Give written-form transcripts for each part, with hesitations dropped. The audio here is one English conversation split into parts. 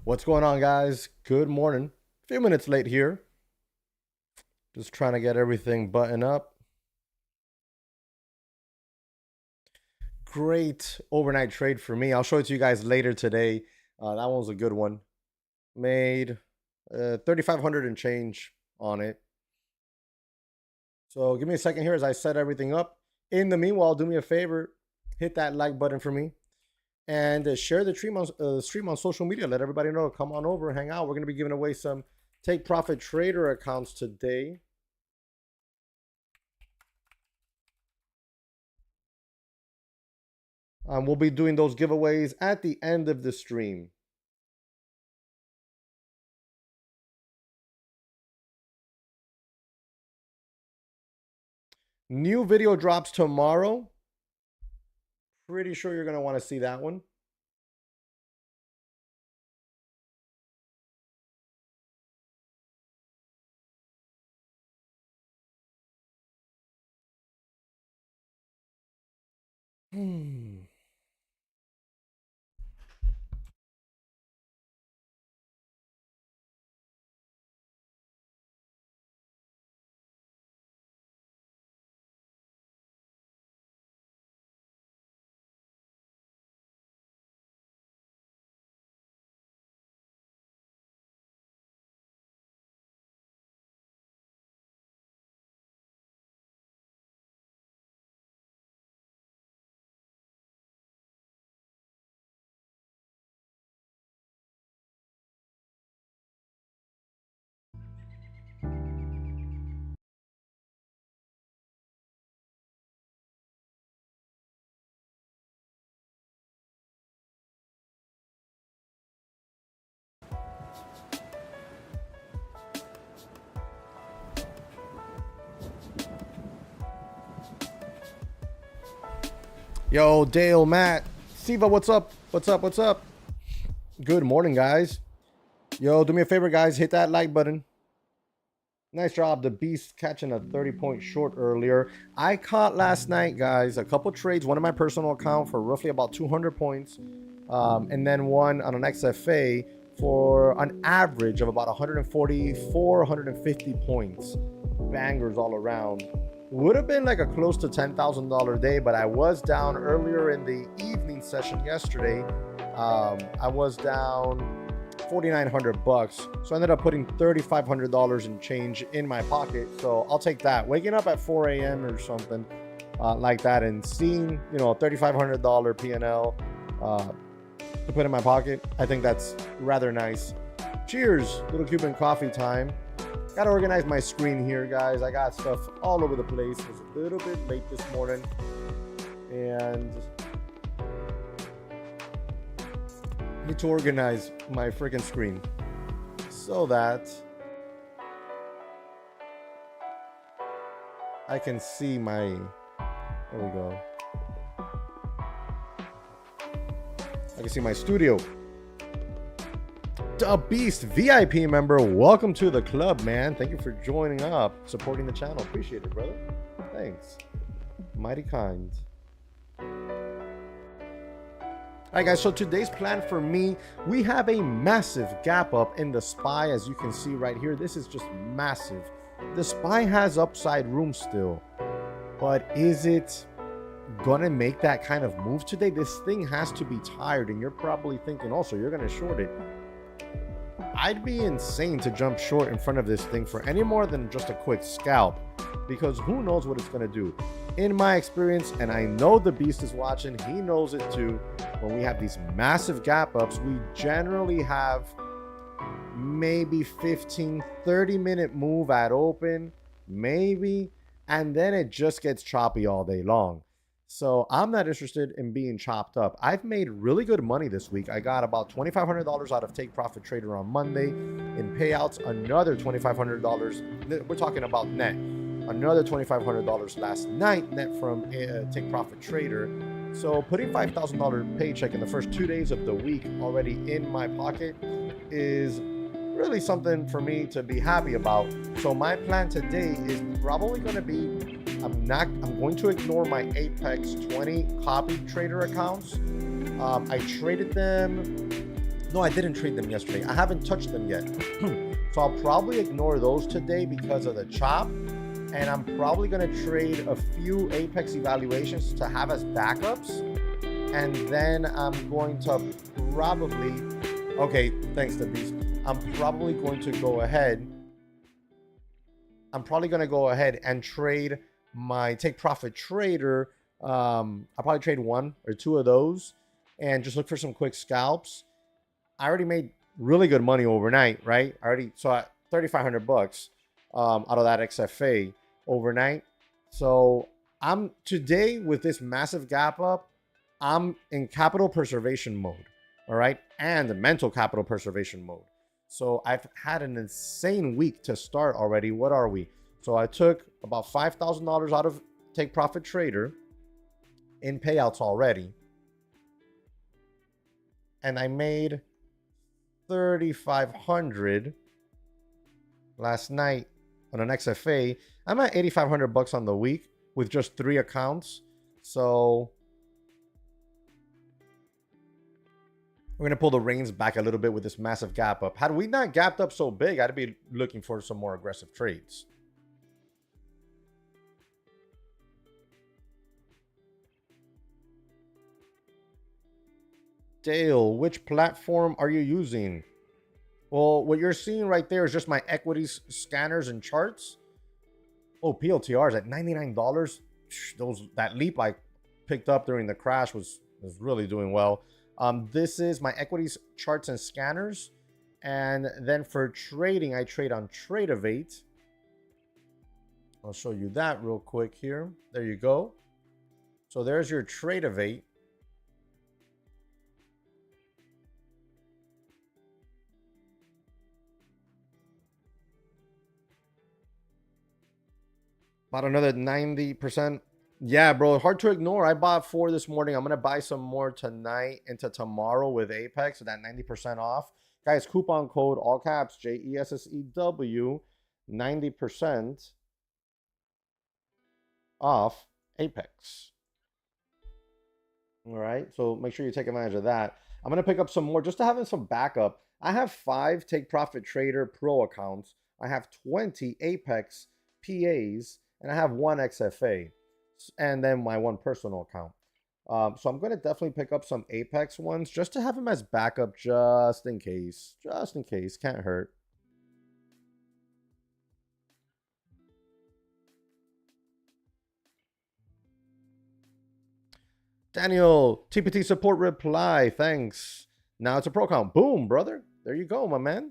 What's going on, guys? Good morning. A few minutes late here. Just trying to get everything buttoned up. Great overnight trade for me. I'll show it to you guys later today. That one was a good one. Made 3,500 and change on it. So give me a second here as I set everything up. In the meanwhile, do me a favor, hit that like button for me. And share the stream on social media. Let everybody know. Come on over, hang out. We're going to be giving away some Take Profit Trader accounts today. We'll be doing those giveaways at the end of the stream. New video drops tomorrow. Pretty sure you're going to want to see that one. Yo, Dale, Matt, Siva, what's up? What's up? What's up? Good morning, guys. Yo, do me a favor, guys. Hit that like button. Nice job. The Beast catching a 30-point short earlier. I caught last night, guys, a couple trades. One in my personal account for roughly about 200 points. And then one on an XFA for an average of about 144, 150 points. Bangers all around. Would have been like a close to $10,000 day, but I was down earlier in the evening session yesterday. I was down 4,900 bucks, so I ended up putting $3,500 in change in my pocket. So I'll take that. Waking up at 4 a.m. or something like that and seeing, you know, a $3,500 P&L to put in my pocket, I think that's rather nice. Cheers, little Cuban coffee time. Gotta organize my screen here, guys. I got stuff all over the place. It was a little bit late this morning, and I need to organize my freaking screen so that I can see my, there we go. I can see my studio. The Beast VIP member, welcome to the club, man. Thank you for joining up, supporting the channel. Appreciate it, brother. Thanks. Mighty kind. All right, guys, so today's plan for me, we have a massive gap up in the SPY, as you can see right here. This is just massive. The SPY has upside room still, but is it gonna make that kind of move today? This thing has to be tired, and you're probably thinking also you're gonna short it. I'd be insane to jump short in front of this thing for any more than just a quick scalp, because who knows what it's going to do. In my experience, and I know the Beast is watching, he knows it too, when we have these massive gap ups, we generally have maybe 15-30 minute move at open, maybe, and then it just gets choppy all day long. So I'm not interested in being chopped up. I've made really good money this week. I got about $2,500 out of Take Profit Trader on Monday in payouts, another $2,500. We're talking about net. Another $2,500 last night net from Take Profit Trader. So putting $5,000 paycheck in the first 2 days of the week already in my pocket is really something for me to be happy about. So my plan today is probably going to be, I'm going to ignore my Apex 20 copy trader accounts. I traded them No, I didn't trade them yesterday. I haven't touched them yet. So I'll probably ignore those today because of the chop. And I'm probably going to trade a few Apex evaluations to have as backups. And then I'm going to probably... Okay, thanks to Beast. I'm probably going to go ahead. I'm probably going to go ahead and trade my take profit trader. I'll probably trade 1 or 2 of those and just look for some quick scalps. I already made really good money overnight, right? I already saw 3,500 bucks out of that XFA overnight. So I'm today with this massive gap up, I'm in capital preservation mode, all right, and mental capital preservation mode. So I've had an insane week to start already. What are we? So I took about $5,000 out of take profit trader in payouts already, and I made 3,500 last night on an XFA. I'm at 8,500 bucks on the week with just 3 accounts. So we're gonna pull the reins back a little bit with this massive gap up. Had we not gapped up so big, I'd be looking for some more aggressive trades. Dale, which platform are you using? Well, what you're seeing right there is just my equities scanners and charts. Oh, PLTRs at $99. That leap I picked up during the crash was really doing well. This is my equities charts and scanners. And then for trading, I trade on Tradeovate. I'll show you that real quick here. There you go. So there's your Tradeovate. About another 90%. Yeah, bro, hard to ignore. I bought 4 this morning. I'm going to buy some more tonight into tomorrow with Apex, so that 90% off. Guys, coupon code, all caps, JESSEW, 90% off Apex. All right, so make sure you take advantage of that. I'm going to pick up some more just to have some backup. I have 5 Take Profit Trader Pro accounts. I have 20 Apex PAs. And I have 1 XFA and then my 1 personal account. So I'm going to definitely pick up some Apex ones just to have them as backup just in case. Just in case. Can't hurt. Daniel, TPT support reply. Thanks. Now it's a pro account. Boom, brother. There you go, my man.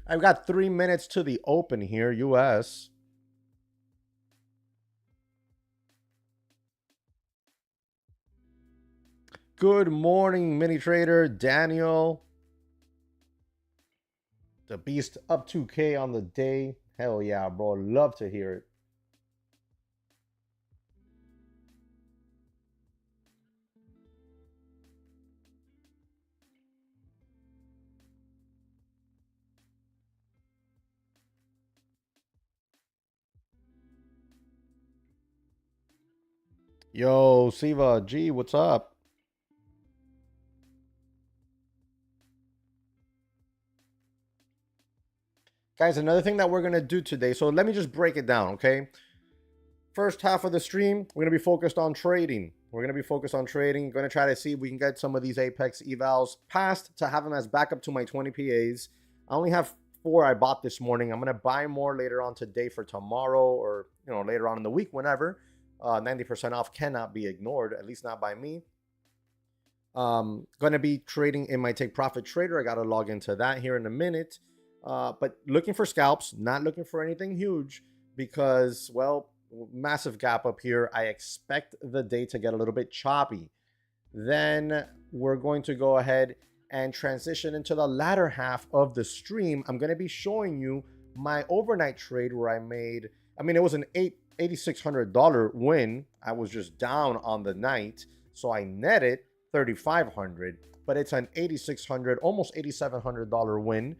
I've got 3 minutes to the open here, US. Good morning, mini trader Daniel. The beast up 2K on the day. Hell yeah, bro. Love to hear it. Yo, Siva G, what's up? Guys, another thing that we're going to do today. So let me just break it down, okay? First half of the stream, we're going to be focused on trading. We're going to be focused on trading. Going to try to see if we can get some of these Apex evals passed to have them as backup to my 20 PAs. I only have 4 I bought this morning. I'm going to buy more later on today for tomorrow or, you know, later on in the week, whenever. 90% off cannot be ignored, at least not by me. Going to be trading in my Take Profit Trader. I got to log into that here in a minute. But looking for scalps, not looking for anything huge because, well, massive gap up here. I expect the day to get a little bit choppy. Then we're going to go ahead and transition into the latter half of the stream. I'm going to be showing you my overnight trade where I made, I mean, it was an $8,600 win. I was just down on the night, so I netted $3,500, but it's an $8,600, almost $8,700 win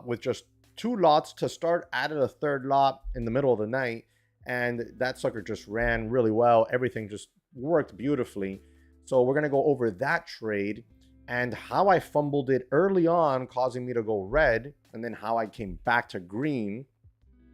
with just 2 lots to start. Added a 3rd lot in the middle of the night, and that sucker just ran really well. Everything just worked beautifully. So we're going to go over that trade and how I fumbled it early on, causing me to go red, and then how I came back to green.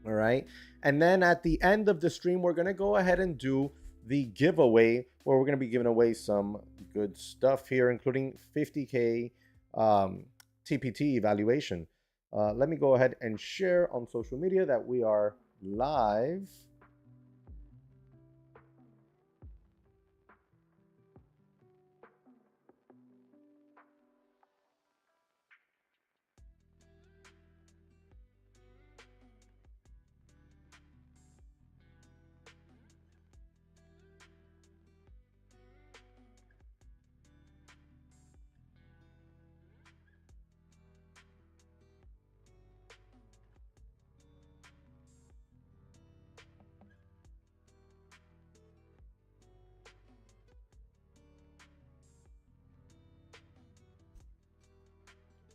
All right. And then at the end of the stream, we're going to go ahead and do the giveaway where we're going to be giving away some good stuff here, including 50K TPT evaluation. Let me go ahead and share on social media that we are live.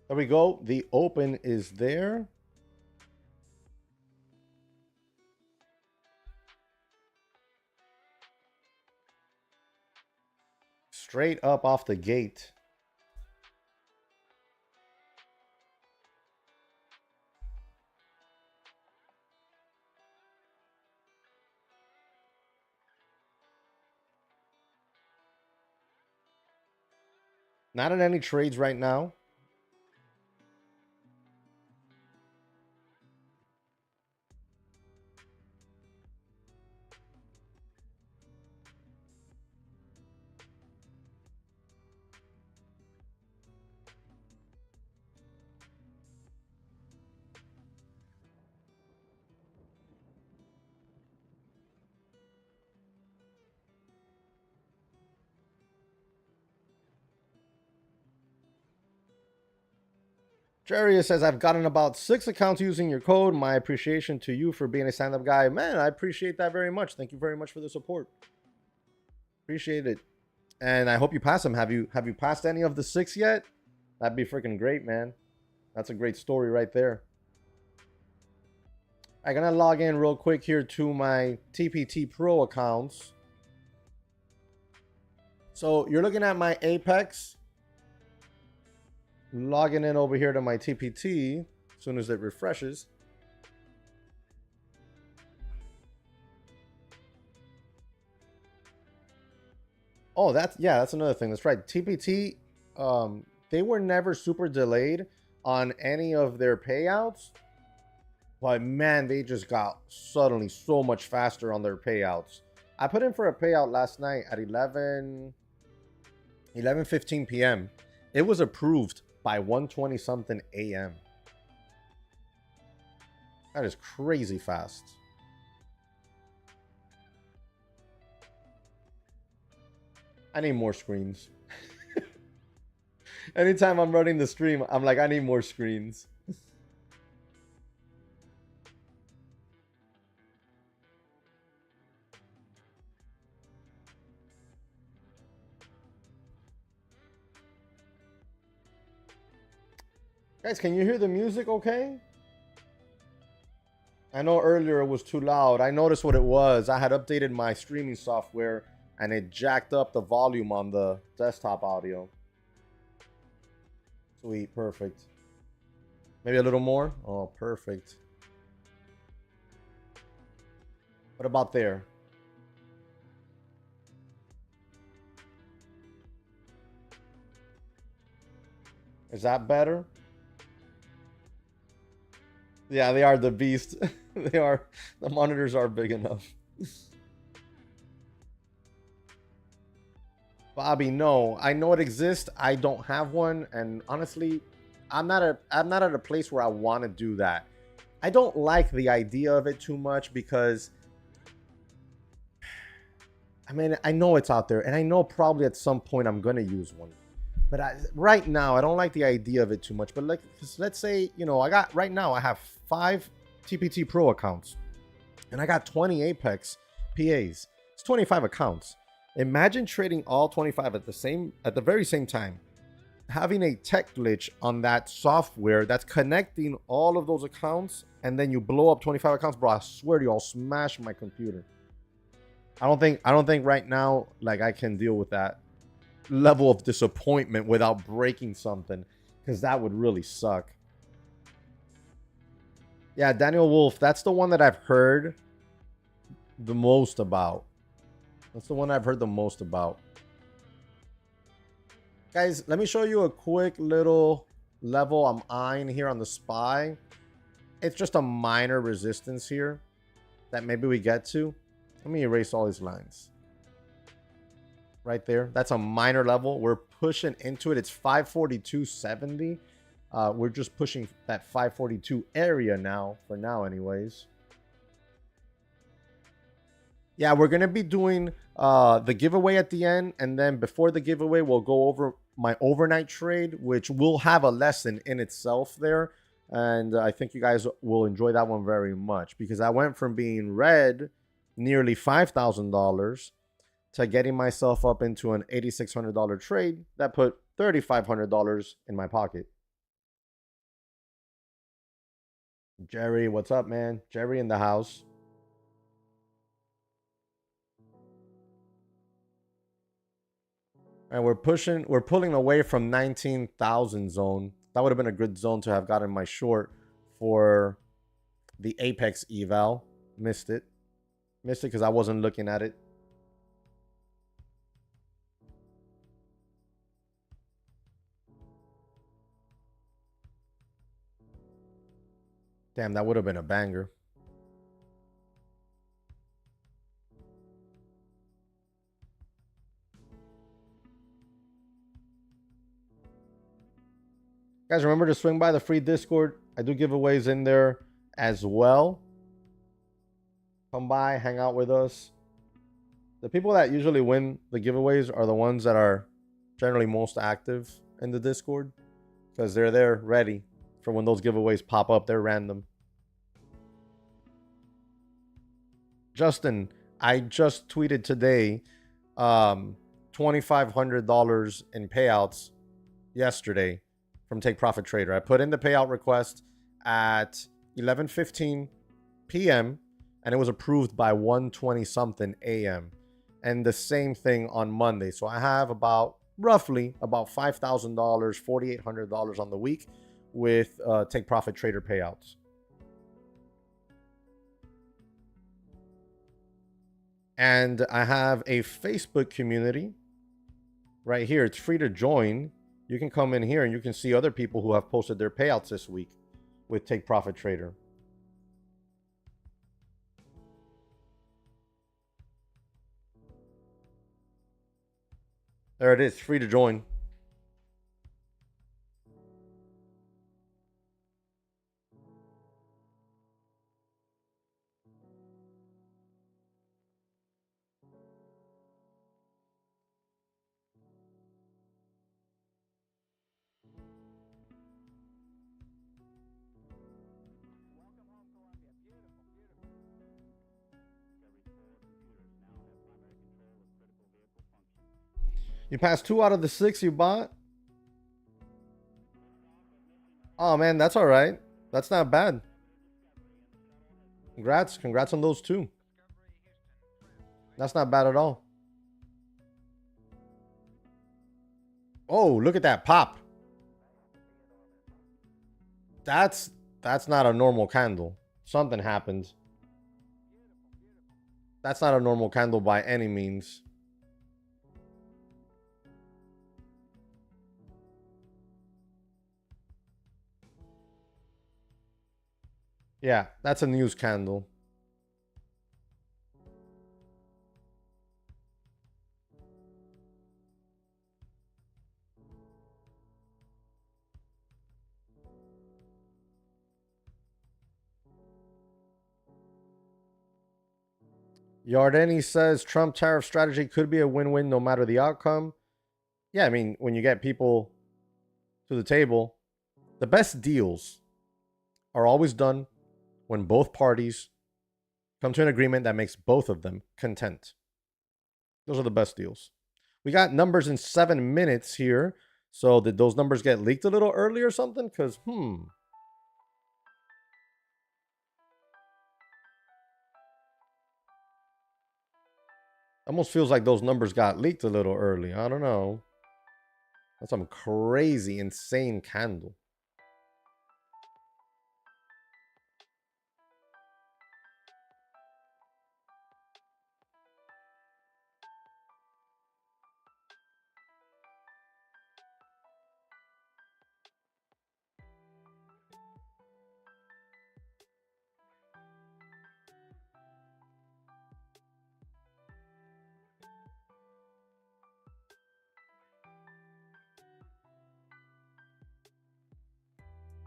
There we go. The open is there. Straight up off the gate. Not in any trades right now. Jerry says, I've gotten about 6 accounts using your code. My appreciation to you for being a stand-up guy. Man, I appreciate that very much. Thank you very much for the support. Appreciate it. And I hope you pass them. Have you passed any of the 6 yet? That'd be freaking great, man. That's a great story right there. I'm going to log in real quick here to my TPT Pro accounts. So you're looking at my Apex. Logging in over here to my TPT as soon as it refreshes. Oh, that's another thing. That's right. TPT, they were never super delayed on any of their payouts. But man, they just got suddenly so much faster on their payouts. I put in for a payout last night at 11:15 p.m. It was approved by 1:20 something a.m. That is crazy fast. I need more screens. Anytime I'm running the stream, I'm like, I need more screens. Guys, can you hear the music okay? I know earlier it was too loud. I noticed what it was. I had updated my streaming software and it jacked up the volume on the desktop audio. Sweet, perfect. Maybe a little more? Oh, perfect. What about there? Is that better? Yeah, they are the beast. They are. The monitors are big enough. Bobby, no. I know it exists. I don't have one, and honestly, I'm not at a place where I want to do that. I don't like the idea of it too much because I mean, I know it's out there, and I know probably at some point I'm gonna use one. But right now, I don't like the idea of it too much. But like, let's say, you know, right now I have 5 TPT Pro accounts, and I got 20 Apex PAs. It's 25 accounts. Imagine trading all 25 at the very same time, having a tech glitch on that software that's connecting all of those accounts, and then you blow up 25 accounts, bro. I swear to you, I'll smash my computer. I don't think right now, like, I can deal with that. level of disappointment without breaking something, because that would really suck. Yeah, Daniel Wolf, that's the one that I've heard the most about. That's the one I've heard the most about. Guys, let me show you a quick little level I'm eyeing here on the SPY. It's just a minor resistance here that maybe we get to. Let me erase all these lines. Right there. That's a minor level. We're pushing into it. It's 542.70. We're just pushing that 542 area now, for now anyways. Yeah, we're going to be doing the giveaway at the end. And then before the giveaway, we'll go over my overnight trade, which will have a lesson in itself there. And I think you guys will enjoy that one very much, because I went from being red nearly $5,000 to getting myself up into an $8,600 trade that put $3,500 in my pocket. Jerry, what's up, man? Jerry in the house. And we're pulling away from 19,000 zone. That would have been a good zone to have gotten my short for the Apex eval. Missed it because I wasn't looking at it. Damn, that would have been a banger. Guys, remember to swing by the free Discord. I do giveaways in there as well. Come by, hang out with us. The people that usually win the giveaways are the ones that are generally most active in the Discord, because they're there ready for when those giveaways pop up. They're random. Justin, I just tweeted today $2,500 in payouts yesterday from Take Profit Trader. I put in the payout request at 11:15 p.m. and it was approved by 1:20 something a.m. And the same thing on Monday. So I have roughly about $5,000, $4,800 on the week with Take Profit Trader payouts. And I have a Facebook community right here. It's free to join. You can come in here and you can see other people who have posted their payouts this week with Take Profit Trader. There it is, free to join. You passed 2 out of the 6 you bought? Oh man, that's all right. That's not bad. Congrats on those 2. That's not bad at all. Oh, look at that pop. That's not a normal candle. Something happened. That's not a normal candle by any means. Yeah, that's a news candle. Yardeni says Trump tariff strategy could be a win-win no matter the outcome. Yeah, I mean, when you get people to the table, the best deals are always done when both parties come to an agreement that makes both of them content. Those are the best deals. We got numbers in 7 minutes here. So did those numbers get leaked a little early or something? Because, almost feels like those numbers got leaked a little early. I don't know. That's some crazy, insane candle.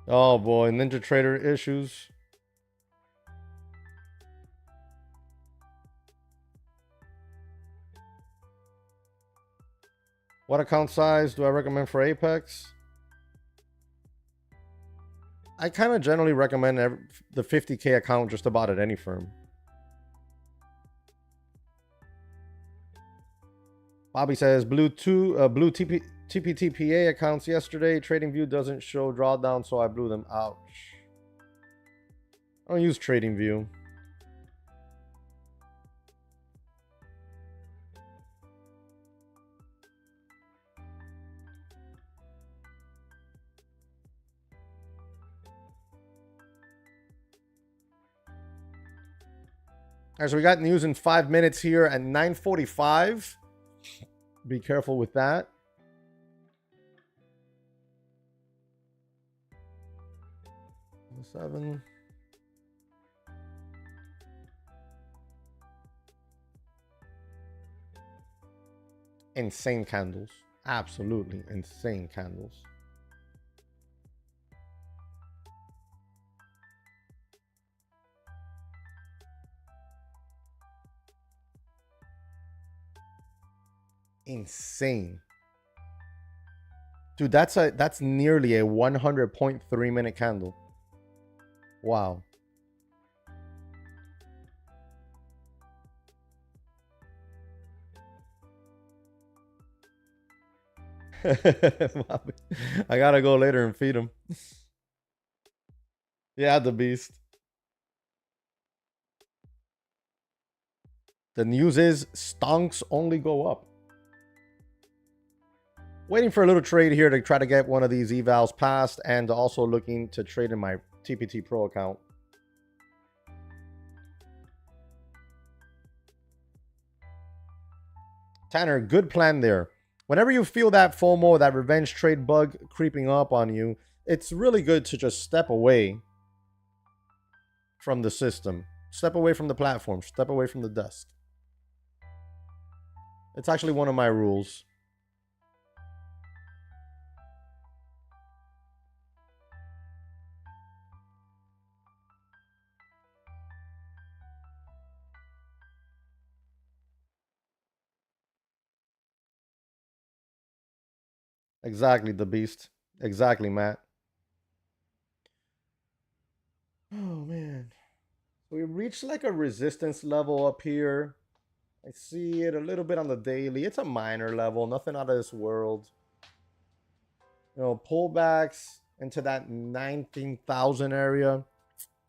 Oh boy, Ninja Trader issues. What account size do I recommend for Apex? I kind of generally recommend the 50K account just about at any firm. Bobby says blue TPTPA accounts yesterday. TradingView doesn't show drawdown, so I blew them. Ouch. I don't use TradingView. All right, so we got news in 5 minutes here at 9:45. Be careful with that. Seven. Insane candles. Absolutely insane candles. Insane. Dude, that's nearly a 100.3 minute candle. Wow. I gotta go later and feed him. Yeah, the beast. The news is stonks only go up. Waiting for a little trade here to try to get one of these evals passed, and also looking to trade in my TPT Pro account. Tanner, good plan there. Whenever you feel that FOMO, that revenge trade bug creeping up on you, it's really good to just step away from the system. Step away from the platform. Step away from the desk. It's actually one of my rules. Exactly, the beast. Exactly, Matt. Oh, man. We reached like a resistance level up here. I see it a little bit on the daily. It's a minor level. Nothing out of this world. You know, pullbacks into that 19,000 area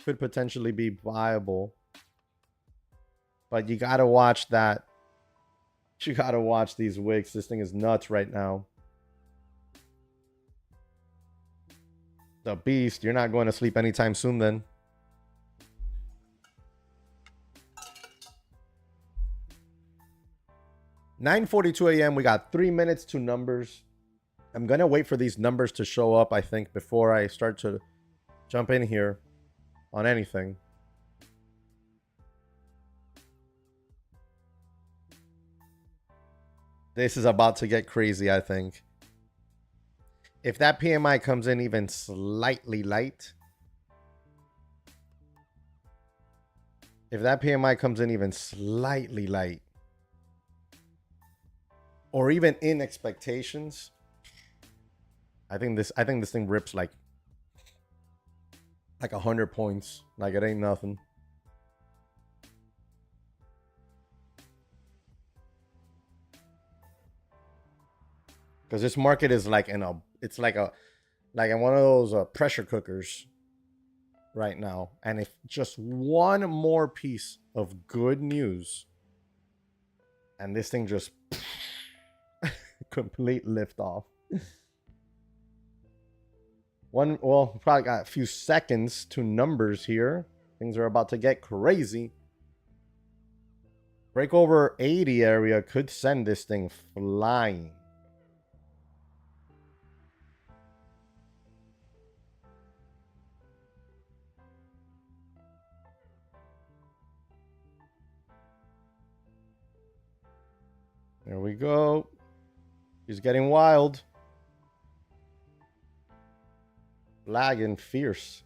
could potentially be viable. But you got to watch that. You got to watch these wicks. This thing is nuts right now. The beast. You're not going to sleep anytime soon then. (9:42 a.m.) We got 3 minutes to numbers. I'm going to wait for these numbers to show up, I think, before I start to jump in here on anything. This is about to get crazy, I think. If that PMI comes in even slightly light, or even in expectations, I think this thing rips like 100 points. Like it ain't nothing. Because this market is like in one of those pressure cookers right now. And if just one more piece of good news and this thing just complete lift off. Well, probably got a few seconds to numbers here. Things are about to get crazy. Break over 80 area could send this thing flying. There we go. He's getting wild. Lagging fierce.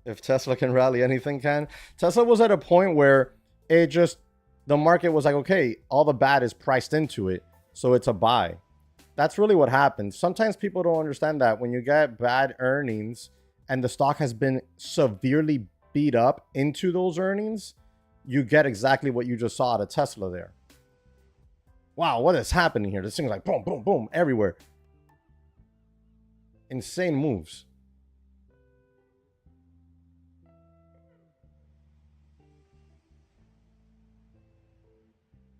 If Tesla can rally, anything can. Tesla was at a point where the market was like, okay, all the bad is priced into it, so it's a buy. That's really what happens. Sometimes people don't understand that when you get bad earnings and the stock has been severely beat up into those earnings, you get exactly what you just saw at a Tesla there. Wow, what is happening here? This thing's like boom, boom, boom, everywhere. Insane moves.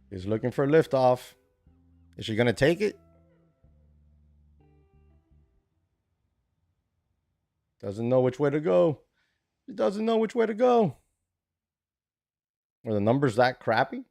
He's looking for liftoff. Is she going to take it? Doesn't know which way to go. He doesn't know which way to go. Are the numbers that crappy?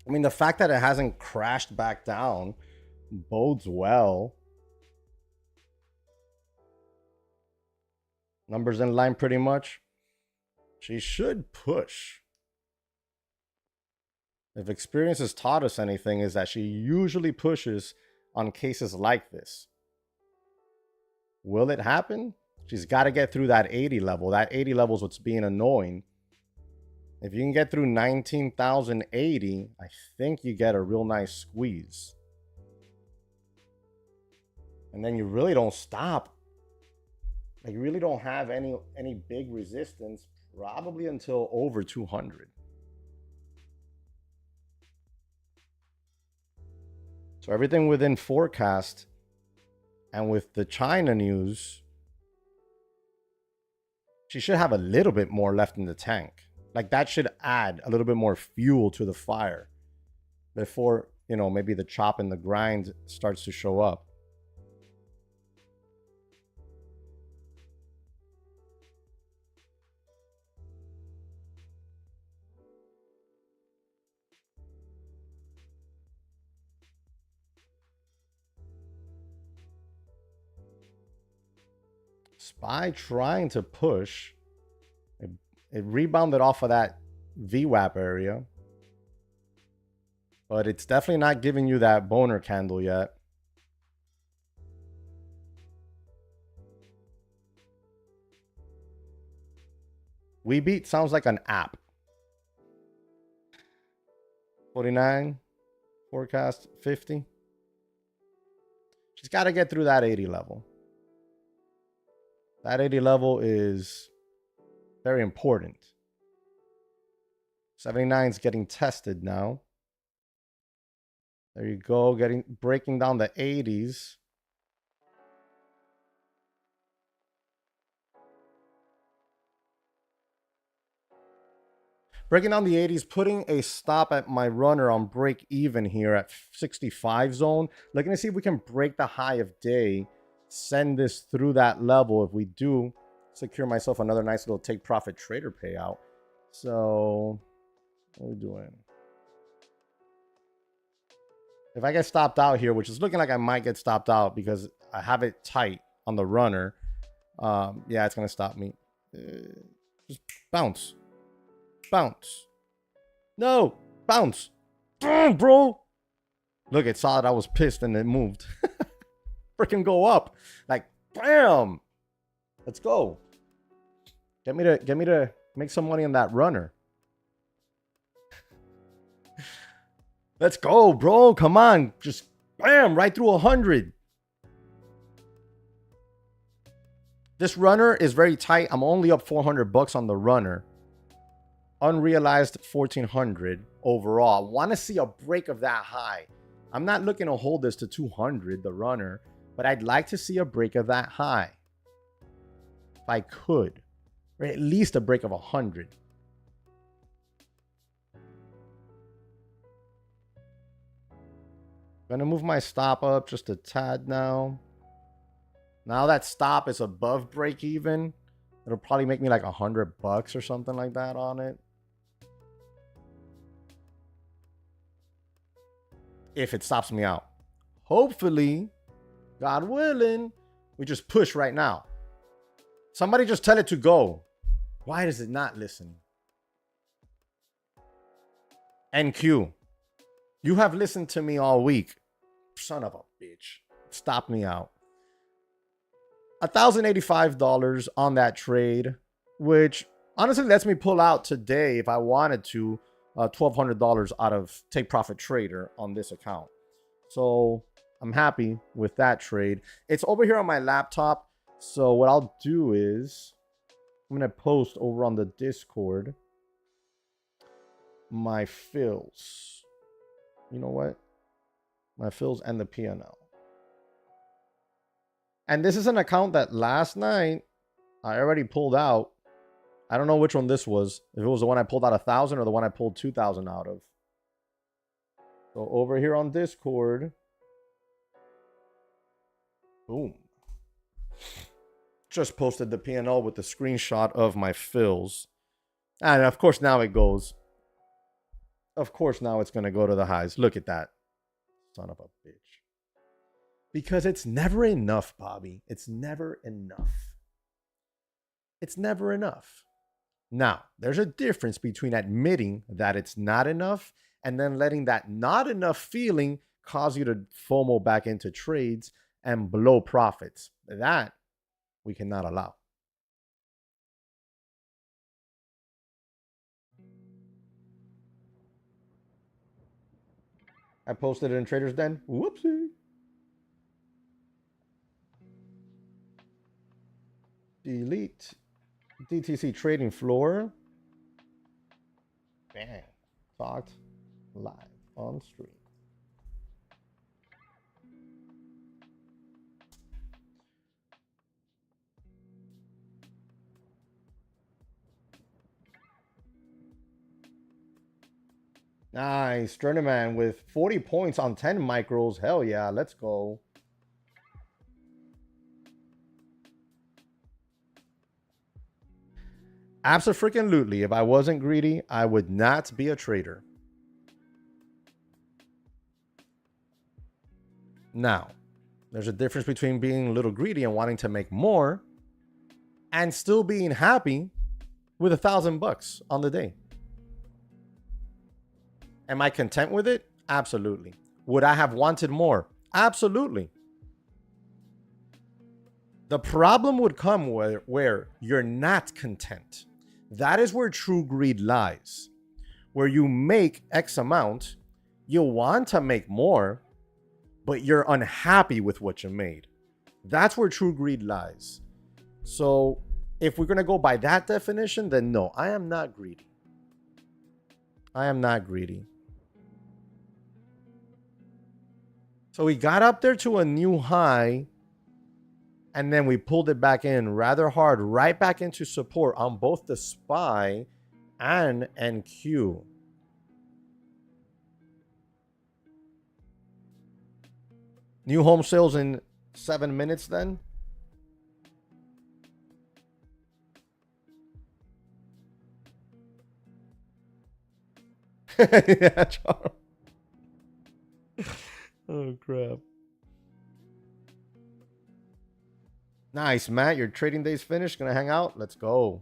I mean, the fact that it hasn't crashed back down bodes well. Numbers in line pretty much. She should push. If experience has taught us anything, is that she usually pushes on cases like this. Will it happen? She's got to get through that 80 level. That 80 level is what's being annoying. If you can get through 19,080, I think you get a real nice squeeze. And then you really don't stop. Like, you really don't have any big resistance probably until over 200. So everything within forecast, and with the China news, she should have a little bit more left in the tank. Like, that should add a little bit more fuel to the fire before, you know, maybe the chop and the grind starts to show up. SPY trying to push. It rebounded off of that VWAP area. But it's definitely not giving you that boner candle yet. We Beat sounds like an app. 49. Forecast 50. She's got to get through that 80 level. That 80 level is very important. 79 is getting tested now. There you go, breaking down the 80s. Breaking down the 80s, putting a stop at my runner on break even here at 65 zone. Looking to see if we can break the high of day, send this through that level. If we do, secure myself another nice little take profit trader payout. So what are we doing? If I get stopped out here, which is looking like I might get stopped out because I have it tight on the runner, yeah, it's going to stop me. Just bounce. Bounce. No. Bounce. Bro. Look, it saw that I was pissed and it moved. Freaking go up. Like, bam. Let's go. Get me to make some money on that runner. Let's go, bro. Come on. Just bam, right through 100. This runner is very tight. I'm only up 400 bucks on the runner. Unrealized 1400 overall. I want to see a break of that high. I'm not looking to hold this to 200, the runner, but I'd like to see a break of that high. If I could, or at least a break of 100. Gonna move my stop up just a tad now. Now that stop is above break even. It'll probably make me like 100 bucks or something like that on it. If it stops me out. Hopefully, God willing, we just push right now. Somebody just tell it to go. Why does it not listen? NQ. You have listened to me all week. Son of a bitch. Stop me out. $1,085 on that trade, which honestly lets me pull out today if I wanted to $1,200 out of Take Profit Trader on this account. So I'm happy with that trade. It's over here on my laptop. So what I'll do is I'm going to post over on the Discord my fills. You know what? My fills and the P&L. And this is an account that last night I already pulled out. I don't know which one this was. If it was the one I pulled out 1,000 or the one I pulled 2,000 out of. So over here on Discord. Boom. Just posted the P&L with the screenshot of my fills. And of course now it goes. Of course now it's going to go to the highs. Look at that. Son of a bitch. Because it's never enough, Bobby. It's never enough. It's never enough. Now, there's a difference between admitting that it's not enough and then letting that not enough feeling cause you to FOMO back into trades and blow profits. That we cannot allow. I posted it in Trader's Den. Whoopsie. Delete. DTC trading floor. Bam. Talked live on stream. Nice. Journeyman with 40 points on 10 micros. Hell yeah. Let's go. Abso-freaking-lutely. If I wasn't greedy, I would not be a trader. Now, there's a difference between being a little greedy and wanting to make more and still being happy with $1,000 on the day. Am I content with it? Absolutely. Would I have wanted more? Absolutely. The problem would come where you're not content. That is where true greed lies. Where you make X amount, you want to make more, but you're unhappy with what you made. That's where true greed lies. So if we're going to go by that definition, then no, I am not greedy. I am not greedy. So we got up there to a new high, and then we pulled it back in rather hard, right back into support on both the SPY and NQ. New home sales in 7 minutes then. Yeah, Charles. Oh, crap. Nice, Matt. Your trading day's finished. Gonna hang out? Let's go.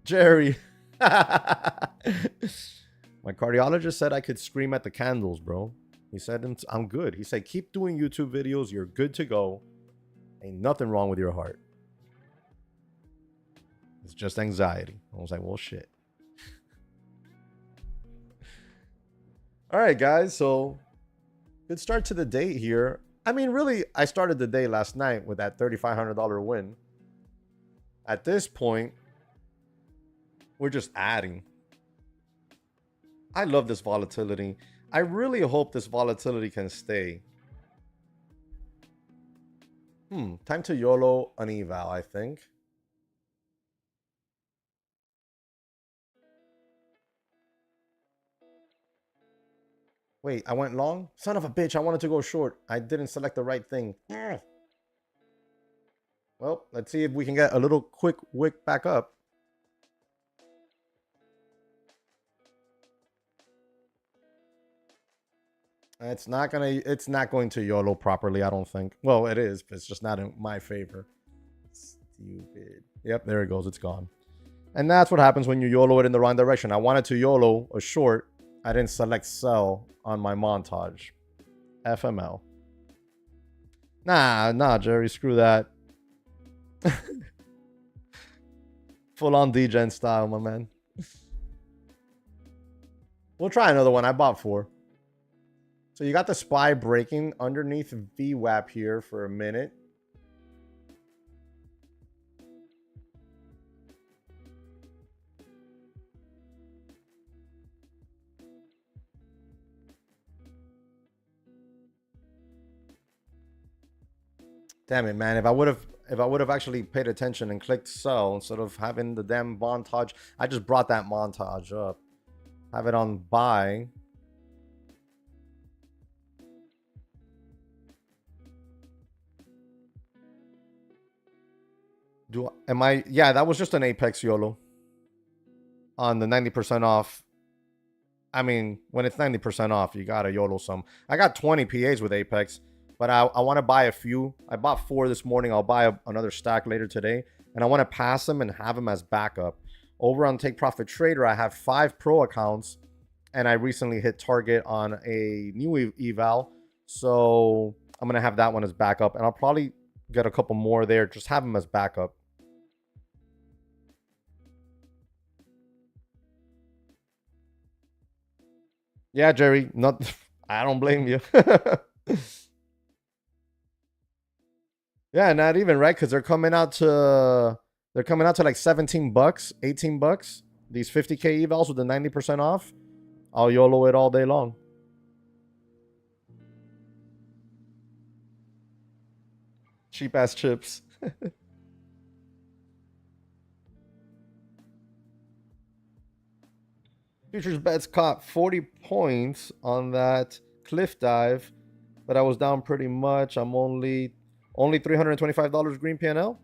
Jerry. My cardiologist said I could scream at the candles, bro. He said I'm good. He said, keep doing YouTube videos. You're good to go. Ain't nothing wrong with your heart. It's just anxiety. I was like, well, shit. All right, guys. So good start to the day here. I mean, really, I started the day last night with that $3,500 win. At this point, we're just adding. I love this volatility. I really hope this volatility can stay. Time to YOLO an eval, I think. Wait, I went long? Son of a bitch, I wanted to go short. I didn't select the right thing. Well, let's see if we can get a little quick wick back up. It's not going to YOLO properly, I don't think. Well, it is, but it's just not in my favor. Stupid. Yep, there it goes. It's gone. And that's what happens when you YOLO it in the wrong direction. I wanted to YOLO a short. I didn't select sell on my montage. FML. Nah, Jerry, screw that. Full on degen style, my man. We'll try another one. I bought 4. So you got the SPY breaking underneath VWAP here for a minute. Damn it, man. If I would have actually paid attention and clicked sell instead of having the damn montage. I just brought that montage up. Have it on buy. Yeah, that was just an Apex YOLO on the 90% off. I mean, when it's 90% off, you gotta YOLO some. I got 20 PAs with Apex, but I want to buy a few. I bought 4 this morning. I'll buy another stack later today, and I want to pass them and have them as backup. Over on Take Profit Trader, I have 5 pro accounts, and I recently hit target on a new eval, so I'm gonna have that one as backup, and I'll probably get a couple more there. Just have them as backup. Yeah, Jerry, I don't blame you. Yeah, not even, right? Because they're coming out to like 17 bucks, 18 bucks. These 50K evals with the 90% off. I'll YOLO it all day long. Cheap ass chips. Futures bets caught 40 points on that cliff dive, but I was down pretty much. I'm only $325 green PNL.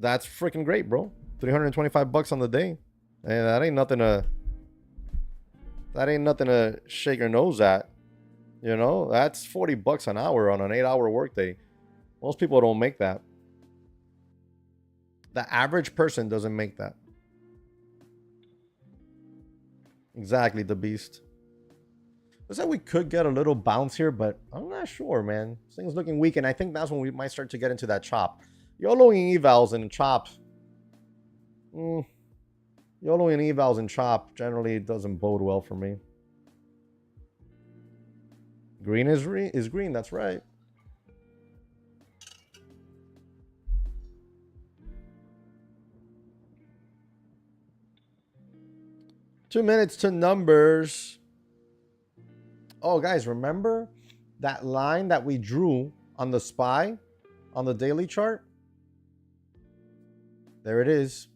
That's freaking great, bro. 325 bucks on the day. And that ain't nothing to shake your nose at. You know, that's 40 bucks an hour on an 8-hour workday. Most people don't make that. The average person doesn't make that. Exactly, the beast. Looks like we could get a little bounce here, but I'm not sure, man. This thing's looking weak, and I think that's when we might start to get into that chop. YOLOing evals and chop. YOLOing evals and chop generally doesn't bode well for me. Green is green, that's right. Two minutes to numbers. Oh, guys, remember that line that we drew on the SPY on the daily chart? There it is.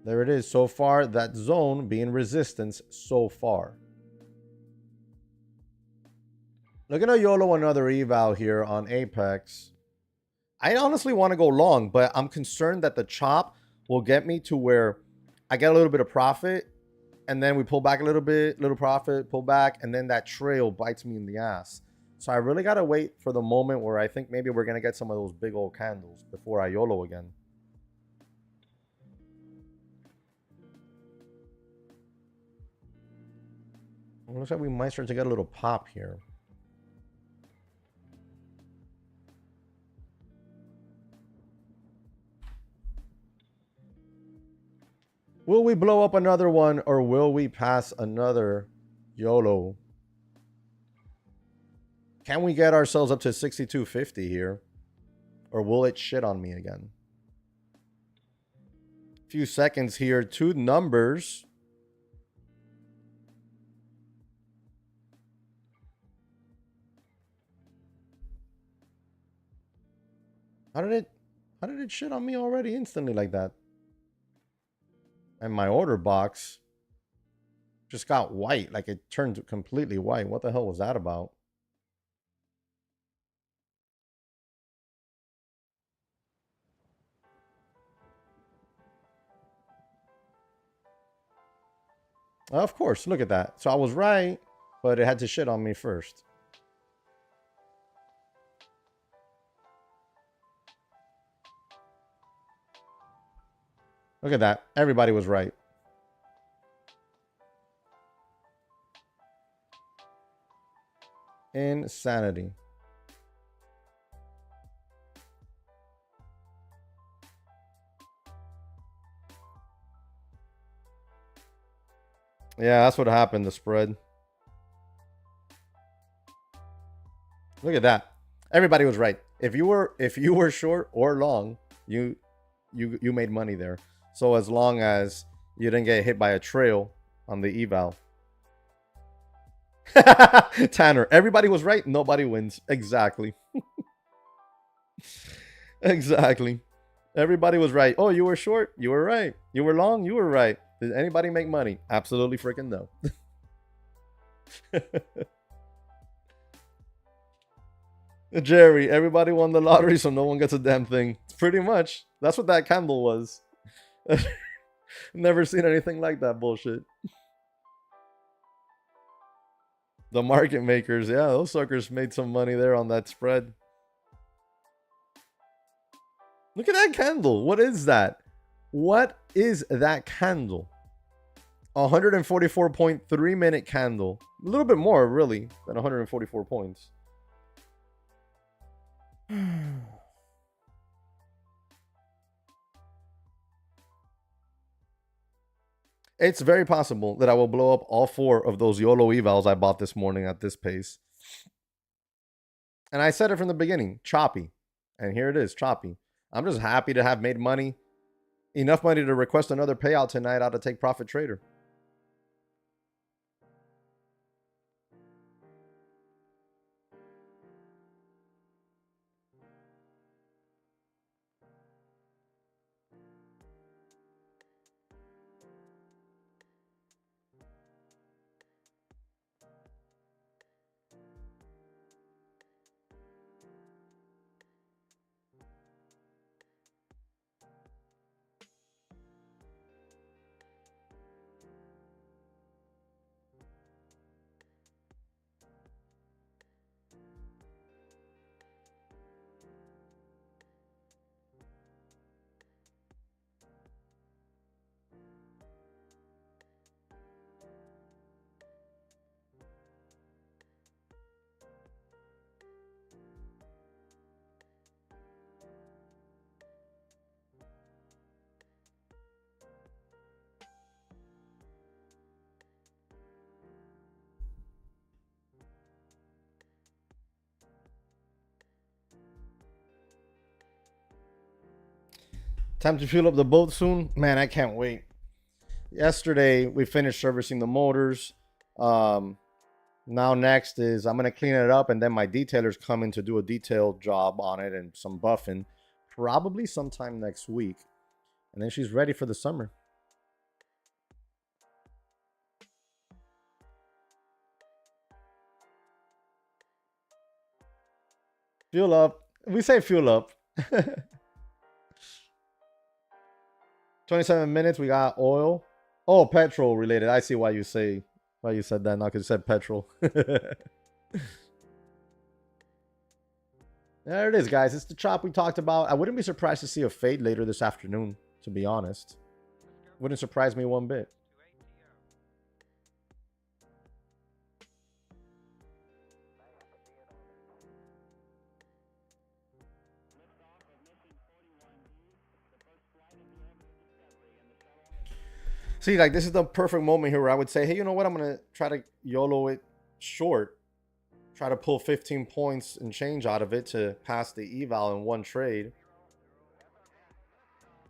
There it is. So far, that zone being resistance so far. Looking at YOLO another eval here on Apex. I honestly want to go long, but I'm concerned that the chop will get me to where I get a little bit of profit, and then we pull back a little bit, little profit, pull back, and then that trail bites me in the ass. So I really got to wait for the moment where I think maybe we're going to get some of those big old candles before I YOLO again. Looks like we might start to get a little pop here. Will we blow up another one, or will we pass another YOLO? Can we get ourselves up to 62.50 here? Or will it shit on me again? Few seconds here. Two numbers. How did it shit on me already instantly like that? And my order box just got white. Like it turned completely white. What the hell was that about? Of course, look at that. So I was right, but it had to shit on me first. Look at that. Everybody was right. Insanity. Yeah, that's what happened, the spread. Look at that. Everybody was right. If you were short or long, you made money there. So as long as you didn't get hit by a trail on the eval. Tanner, everybody was right, nobody wins. Exactly. Exactly. Everybody was right. Oh, you were short? You were right. You were long? You were right. Did anybody make money? Absolutely freaking no. Jerry, everybody won the lottery, so no one gets a damn thing. Pretty much. That's what that candle was. Never seen anything like that bullshit. The market makers, yeah, those suckers made some money there on that spread. Look at that candle. What is that? What is that candle? 144.3 minute candle. A little bit more, really, than 144 points. It's very possible that I will blow up all 4 of those YOLO evals I bought this morning at this pace. And I said it from the beginning, choppy. And here it is, choppy. I'm just happy to have made money. Enough money to request another payout tonight out of Take Profit Trader. Time to fuel up the boat soon. Man, I can't wait. Yesterday, we finished servicing the motors. Now next is I'm going to clean it up, and then my detailer's coming to do a detailed job on it and some buffing. Probably sometime next week. And then she's ready for the summer. Fuel up. We say fuel up. 27 minutes. We got oil. Oh, petrol related. I see why you said that now, because you said petrol. There it is, guys. It's the chop we talked about. I wouldn't be surprised to see a fade later this afternoon, to be honest. Wouldn't surprise me one bit. See, like, this is the perfect moment here where I would say, hey, you know what? I'm going to try to YOLO it short. Try to pull 15 points and change out of it to pass the eval in one trade.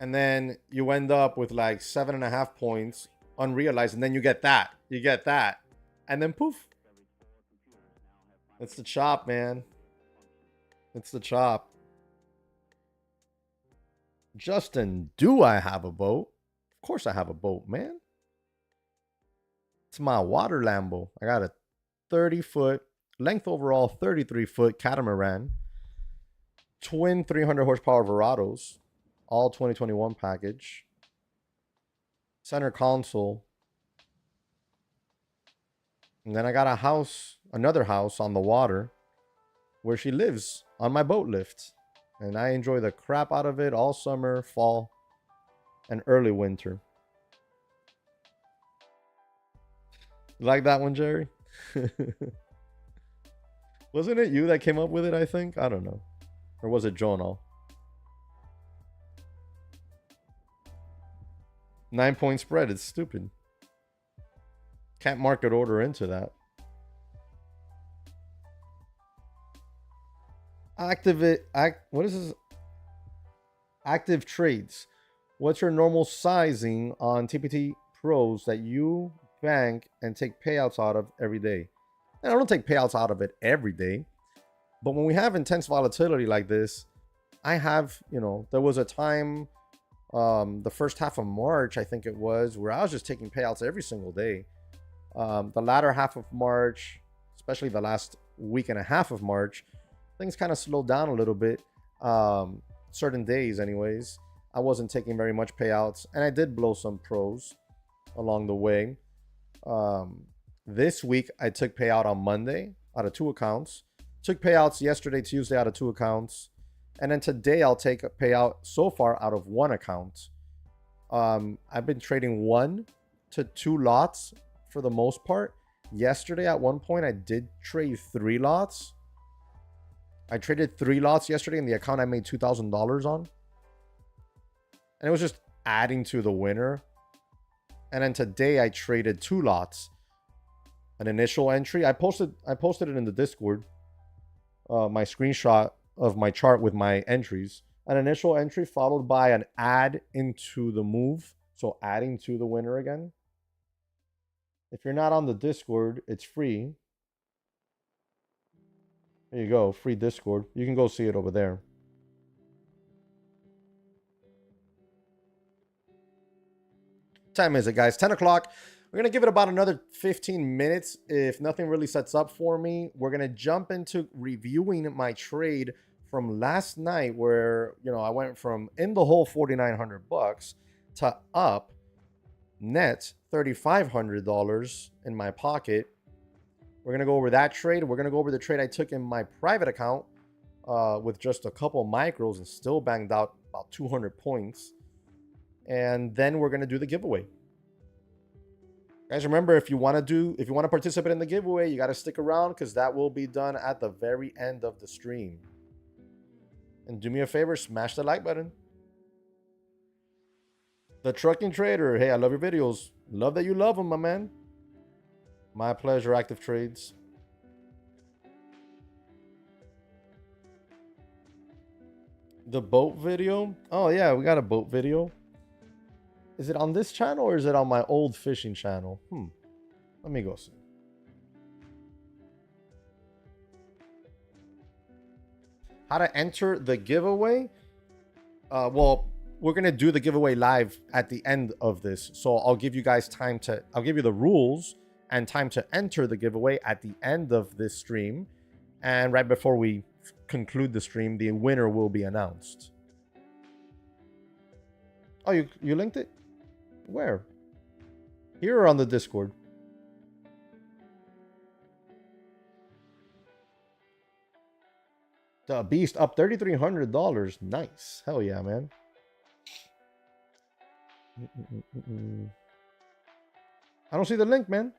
And then you end up with like 7.5 points unrealized. And then you get that. You get that. And then poof. It's the chop, man. It's the chop. Justin, do I have a boat? Of course I have a boat, man. It's my water Lambo. I got a 30-foot, length overall 33-foot catamaran. Twin 300 horsepower Verados. All 2021 package. Center console. And then I got a house, another house on the water where she lives on my boat lift. And I enjoy the crap out of it all summer, fall, and early winter. You like that one, Jerry? Wasn't it you that came up with it, I think? I don't know. Or was it Jonal? 9-point spread. It's stupid. Can't market order into that. What is this? Active trades. What's your normal sizing on TPT Pros that you bank and take payouts out of every day? And I don't take payouts out of it every day, but when we have intense volatility like this, I have, you know, there was a time, the first half of March, I think it was, where I was just taking payouts every single day. The latter half of March, especially the last week and a half of March, things kind of slowed down a little bit. Certain days anyways, I wasn't taking very much payouts, and I did blow some pros along the way. This week I took payout on Monday out of 2 accounts, took payouts yesterday, Tuesday out of 2 accounts, and then today I'll take a payout so far out of 1 account. I've been trading 1 to 2 lots for the most part. Yesterday at one point I did trade 3 lots. I traded 3 lots yesterday in the account I made $2,000 on. And it was just adding to the winner. And then today I traded 2 lots. An initial entry. I posted it in the Discord. My screenshot of my chart with my entries. An initial entry followed by an add into the move. So adding to the winner again. If you're not on the Discord, it's free. There you go, free Discord. You can go see it over there. Time is it, guys? 10 o'clock. We're going to give it about another 15 minutes. If nothing really sets up for me, we're going to jump into reviewing my trade from last night where, you know, I went from in the hole $4,900 to up net $3,500 in my pocket. We're going to go over that trade. We're going to go over the trade I took in my private account with just a couple micros and still banged out about 200 points. And then we're going to do the giveaway. Guys, remember, if you want to participate in the giveaway, you got to stick around because that will be done at the very end of the stream. And do me a favor, smash the like button. The Trucking Trader. Hey, I love your videos. Love that you love them, my man. My pleasure, Active Trades. The boat video? Oh, yeah, we got a boat video. Is it on this channel or is it on my old fishing channel? Let me go see. How to enter the giveaway? Well, we're going to do the giveaway live at the end of this. So I'll give you guys time to, I'll give you the rules and time to enter the giveaway at the end of this stream. And right before we conclude the stream, the winner will be announced. Oh, you linked it? Where? Here or on the Discord? The Beast up $3,300. Nice. Hell yeah, man. I don't see the link, man.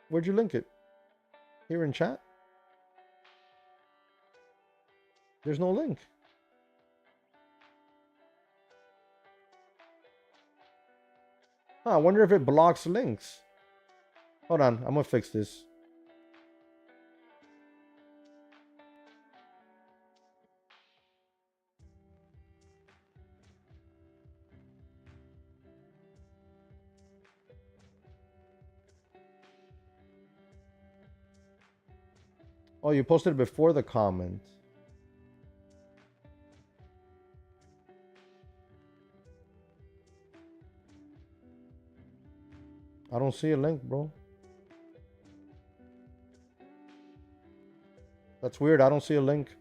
Where'd you link it? Here in chat? There's no link. Huh, I wonder if it blocks links. Hold on, I'm gonna fix this. Oh, you posted it before the comment. I don't see a link, bro. That's weird. I don't see a link.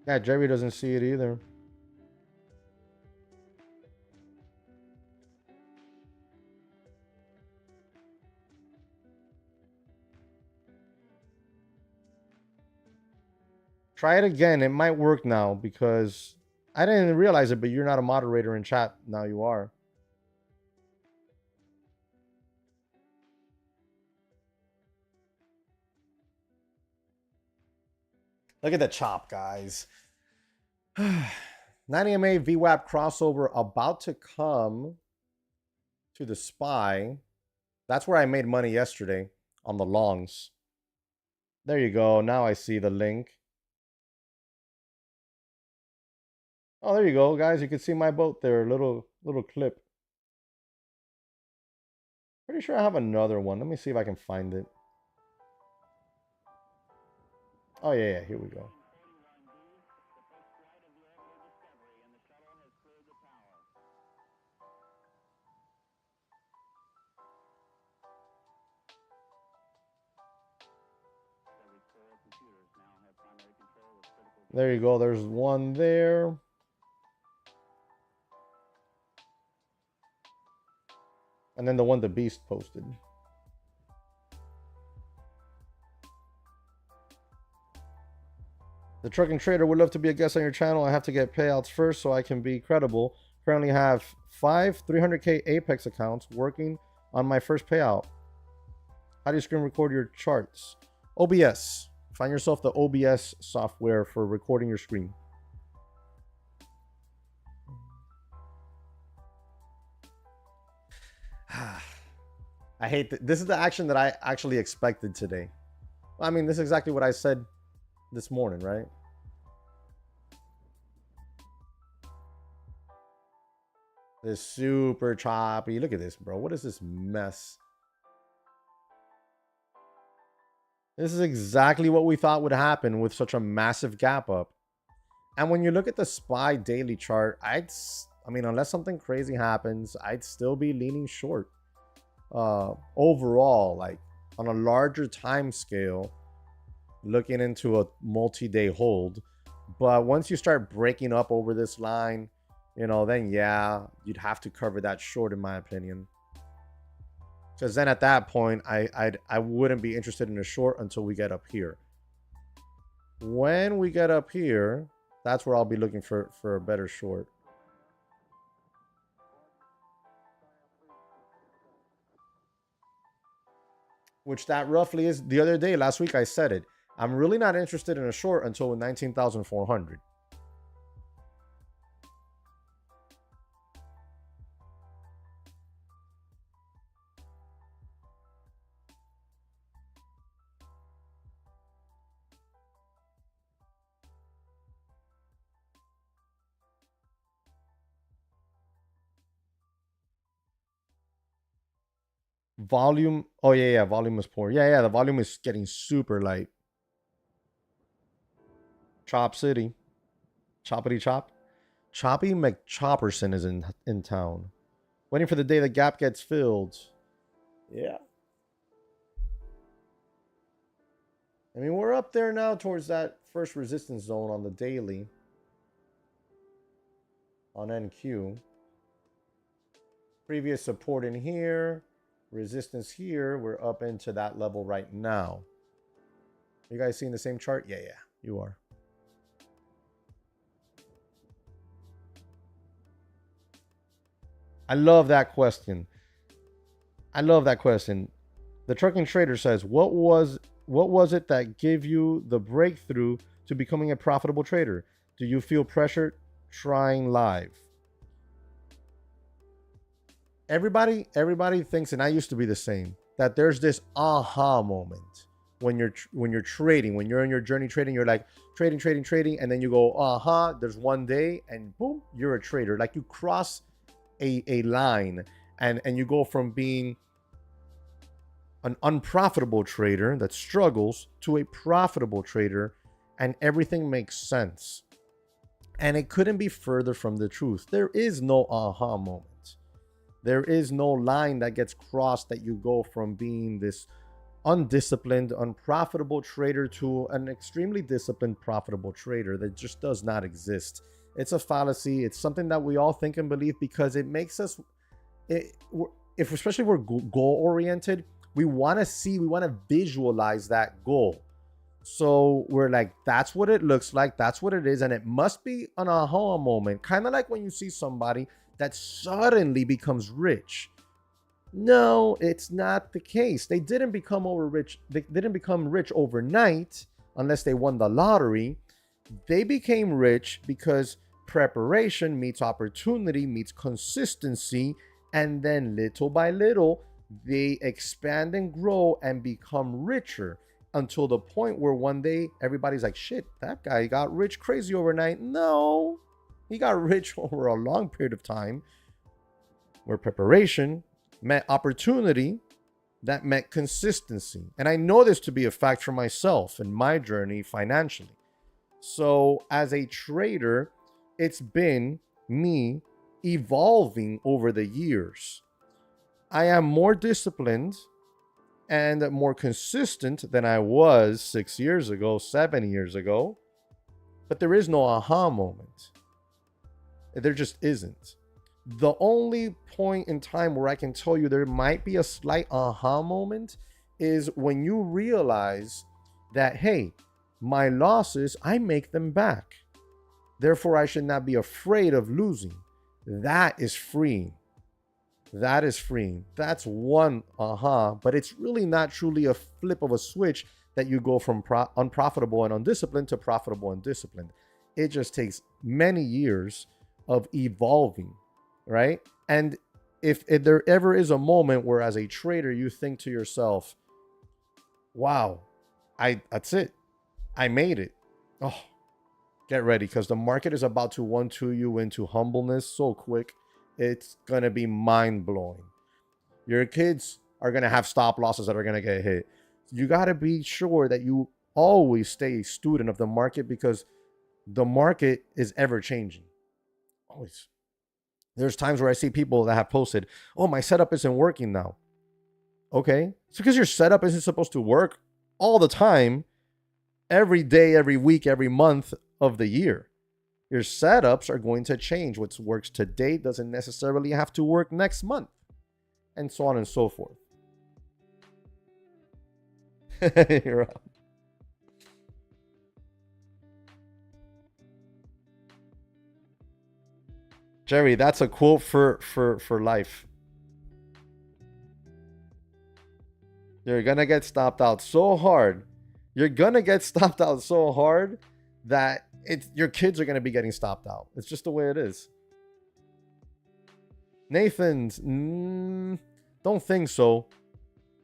Yeah, Jerry doesn't see it either. Try it again. It might work now because I didn't realize it, but you're not a moderator in chat. Now you are. Look at the chop, guys. 90MA VWAP crossover about to come to the SPY. That's where I made money yesterday on the longs. There you go. Now I see the link. Oh, there you go, guys. You can see my boat there. Little clip. Pretty sure I have another one. Let me see if I can find it. Oh, yeah. Here we go. There you go. There's one there. And then the one the Beast posted. The trucking trader would love to be a guest on your channel. I have to get payouts first so I can be credible. Currently have 5 300K Apex accounts working on my first payout. How do you screen record your charts? OBS. Find yourself the OBS software for recording your screen. I hate this is the action that I actually expected today. I mean, this is exactly what I said this morning, right? This super choppy. Look at this, bro. What is this mess? This is exactly what we thought would happen with such a massive gap up. And when you look at the SPY daily chart, I mean, unless something crazy happens, I'd still be leaning short. Overall, like on a larger time scale, looking into a multi-day hold. But once you start breaking up over this line, you know, then yeah, you'd have to cover that short, in my opinion. Because then at that point, I wouldn't be interested in a short until we get up here. When we get up here, that's where I'll be looking for a better short. Which that roughly is. The other day, last week, I said it. I'm really not interested in a short until 19,400. Volume. Oh, yeah. Volume is poor. Yeah. The volume is getting super light. Chop City. Choppity Chop. Choppy McChopperson is in town. Waiting for the day the gap gets filled. Yeah. I mean, we're up there now towards that first resistance zone on the daily. On NQ. Previous support in here. Resistance here. We're up into that level right now. You guys seeing the same chart? Yeah, you are. I love that question. The trucking trader says, what was What was it that gave you the breakthrough to becoming a profitable trader? Do you feel pressure trying live? Everybody thinks, and I used to be the same, that there's this aha moment when you're trading, when you're in your journey trading. You're like trading, and then you go, aha, there's one day, and boom, you're a trader. Like you cross a line, and you go from being an unprofitable trader that struggles to a profitable trader, and everything makes sense. And it couldn't be further from the truth. There is no aha moment. There is no line that gets crossed that you go from being this undisciplined, unprofitable trader to an extremely disciplined, profitable trader. That just does not exist. It's a fallacy. It's something that we all think and believe because it makes us, especially if we're goal oriented, we want to visualize that goal. So we're like, that's what it looks like. That's what it is. And it must be an aha moment. Kind of like when you see somebody that suddenly becomes rich. No, it's not the case. They didn't become rich. They didn't become rich overnight unless they won the lottery. They became rich because preparation meets opportunity meets consistency. And then little by little, they expand and grow and become richer until the point where one day everybody's like, shit, that guy got rich crazy overnight. No, he got rich over a long period of time where preparation met opportunity that met consistency. And I know this to be a fact for myself in my journey financially. So as a trader, it's been me evolving over the years. I am more disciplined and more consistent than I was 6 years ago, 7 years ago. But there is no aha moment. There just isn't. The only point in time where I can tell you there might be a slight aha moment is when you realize that, hey, my losses, I make them back. Therefore, I should not be afraid of losing. That is freeing. That is freeing. That's one aha, but it's really not truly a flip of a switch that you go from unprofitable and undisciplined to profitable and disciplined. It just takes many years of evolving, right? And if there ever is a moment where as a trader, you think to yourself, wow, that's it. I made it. Oh, get ready, because the market is about to 1-2 you into humbleness so quick. It's going to be mind-blowing. Your kids are going to have stop losses that are going to get hit. You got to be sure that you always stay a student of the market, because the market is ever changing. Always. There's times where I see people that have posted, oh, my setup isn't working now. Okay. It's because your setup isn't supposed to work all the time, every day, every week, every month of the year. Your setups are going to change. What works today doesn't necessarily have to work next month, and so on and so forth. You're up. Jerry, that's a quote for life. You're gonna get stopped out so hard. You're gonna get stopped out so hard that your kids are gonna be getting stopped out. It's just the way it is. Nathan's, don't think so.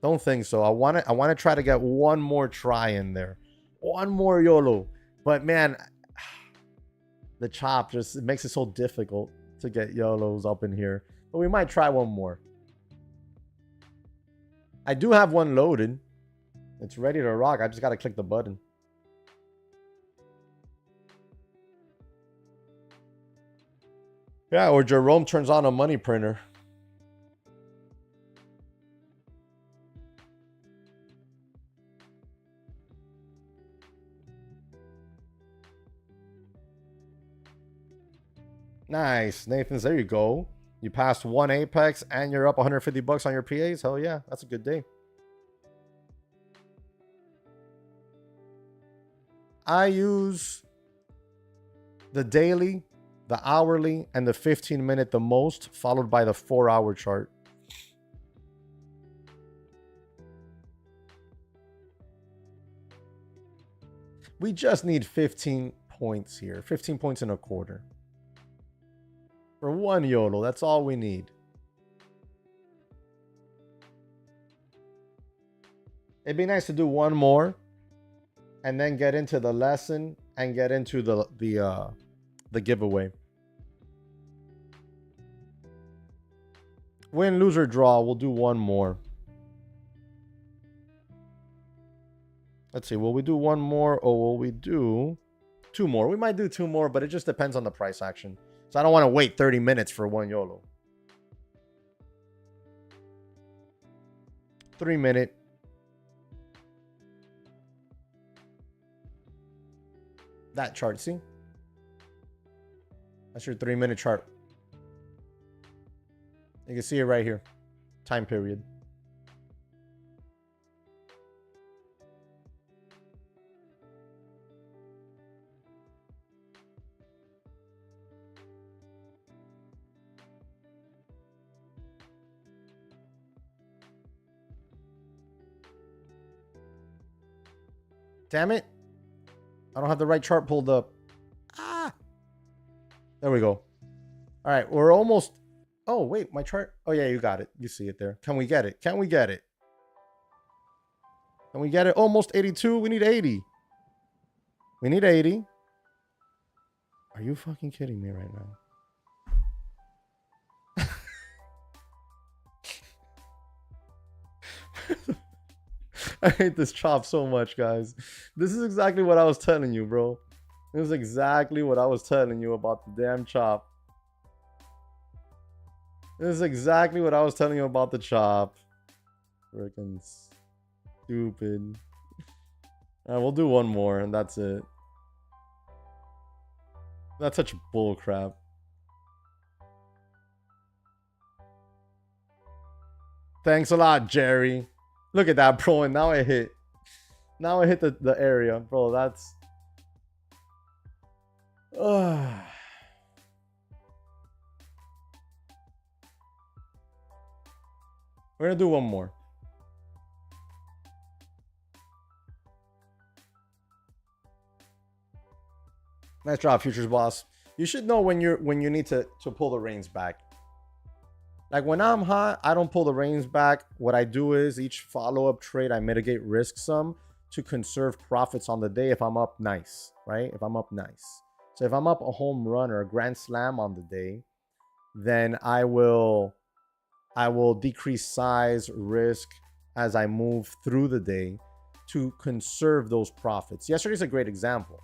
Don't think so. I want to try to get one more try in there, one more YOLO. But man, the chop just, it makes it so difficult to get YOLOs up in here. But we might try one more. I do have one loaded. It's ready to rock. I just got to click the button. Yeah, or Jerome turns on a money printer. Nice, Nathan's. There you go. You passed one Apex and you're up 150 bucks on your PAs. Hell yeah, that's a good day. I use the daily, the hourly, and the 15-minute the most, followed by the 4-hour chart. We just need 15 points here. 15 points and a quarter. For one YOLO, that's all we need. It'd be nice to do one more and then get into the lesson and get into the giveaway. Win, lose, or draw. We'll do one more. Let's see. Will we do one more or will we do two more? We might do two more, but it just depends on the price action. So I don't want to wait 30 minutes for one YOLO. 3 minute. That chart, see? That's your 3 minute chart. You can see it right here. Time period. Damn it. I don't have the right chart pulled up. Ah. There we go. All right. We're almost. Oh, wait. My chart. Oh, yeah. You got it. You see it there. Can we get it? Can we get it? Can we get it? Almost 82. We need 80. We need 80. Are you fucking kidding me right now? I hate this chop so much, guys. This is exactly what I was telling you, bro. This is exactly what I was telling you about the damn chop. This is exactly what I was telling you about the chop. Freaking stupid. All right, we'll do one more and that's it. That's such bull crap. Thanks a lot, Jerry. Look at that, bro. And now I hit. Now I hit the area. Bro, that's... We're going to do one more. Nice job, futures boss. You should know when you need to pull the reins back. Like when I'm hot, I don't pull the reins back. What I do is each follow-up trade, I mitigate risk some to conserve profits on the day if I'm up nice, right? If I'm up nice. So if I'm up a home run or a grand slam on the day, then I will decrease size, risk as I move through the day to conserve those profits. Yesterday's a great example,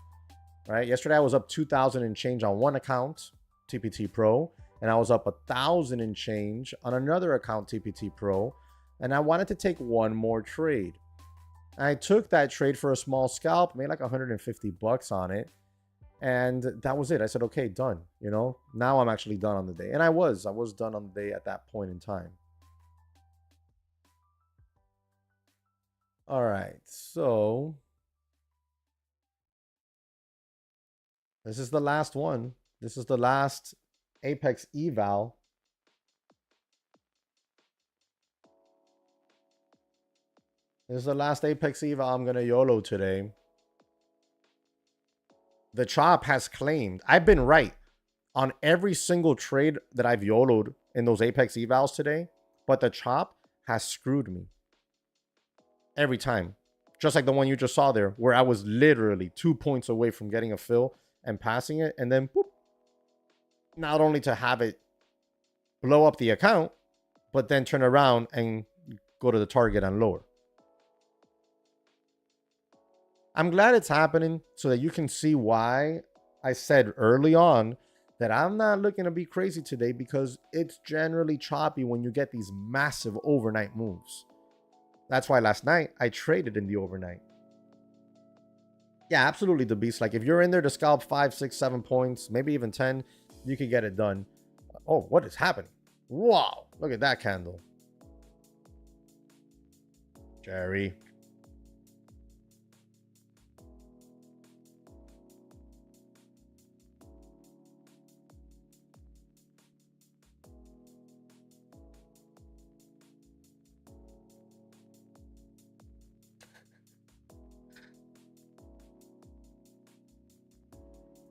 right? Yesterday I was up 2,000 and change on one account, TPT Pro, and I was up 1,000 and change on another account, TPT Pro, and I wanted to take one more trade. I took that trade for a small scalp, made like 150 bucks on it, and that was it. I said, okay, done. You know, now I'm actually done on the day, and I was done on the day at that point in time. All right, so this is the last one. This is the last Apex eval. This is the last Apex eval I'm gonna YOLO today. The chop has claimed. I've been right on every single trade that I've YOLO'd in those Apex evals today, but the chop has screwed me every time. Just like the one you just saw there, where I was literally 2 points away from getting a fill and passing it, and then boop. Not only to have it blow up the account, but then turn around and go to the target and lower. I'm glad it's happening so that you can see why I said early on that I'm not looking to be crazy today, because it's generally choppy when you get these massive overnight moves. That's why last night I traded in the overnight. Yeah, absolutely, the beast. Like if you're in there to scalp 5, 6, 7 points, maybe even 10, you could get it done. Oh, what is happening? Wow, look at that candle. Jerry.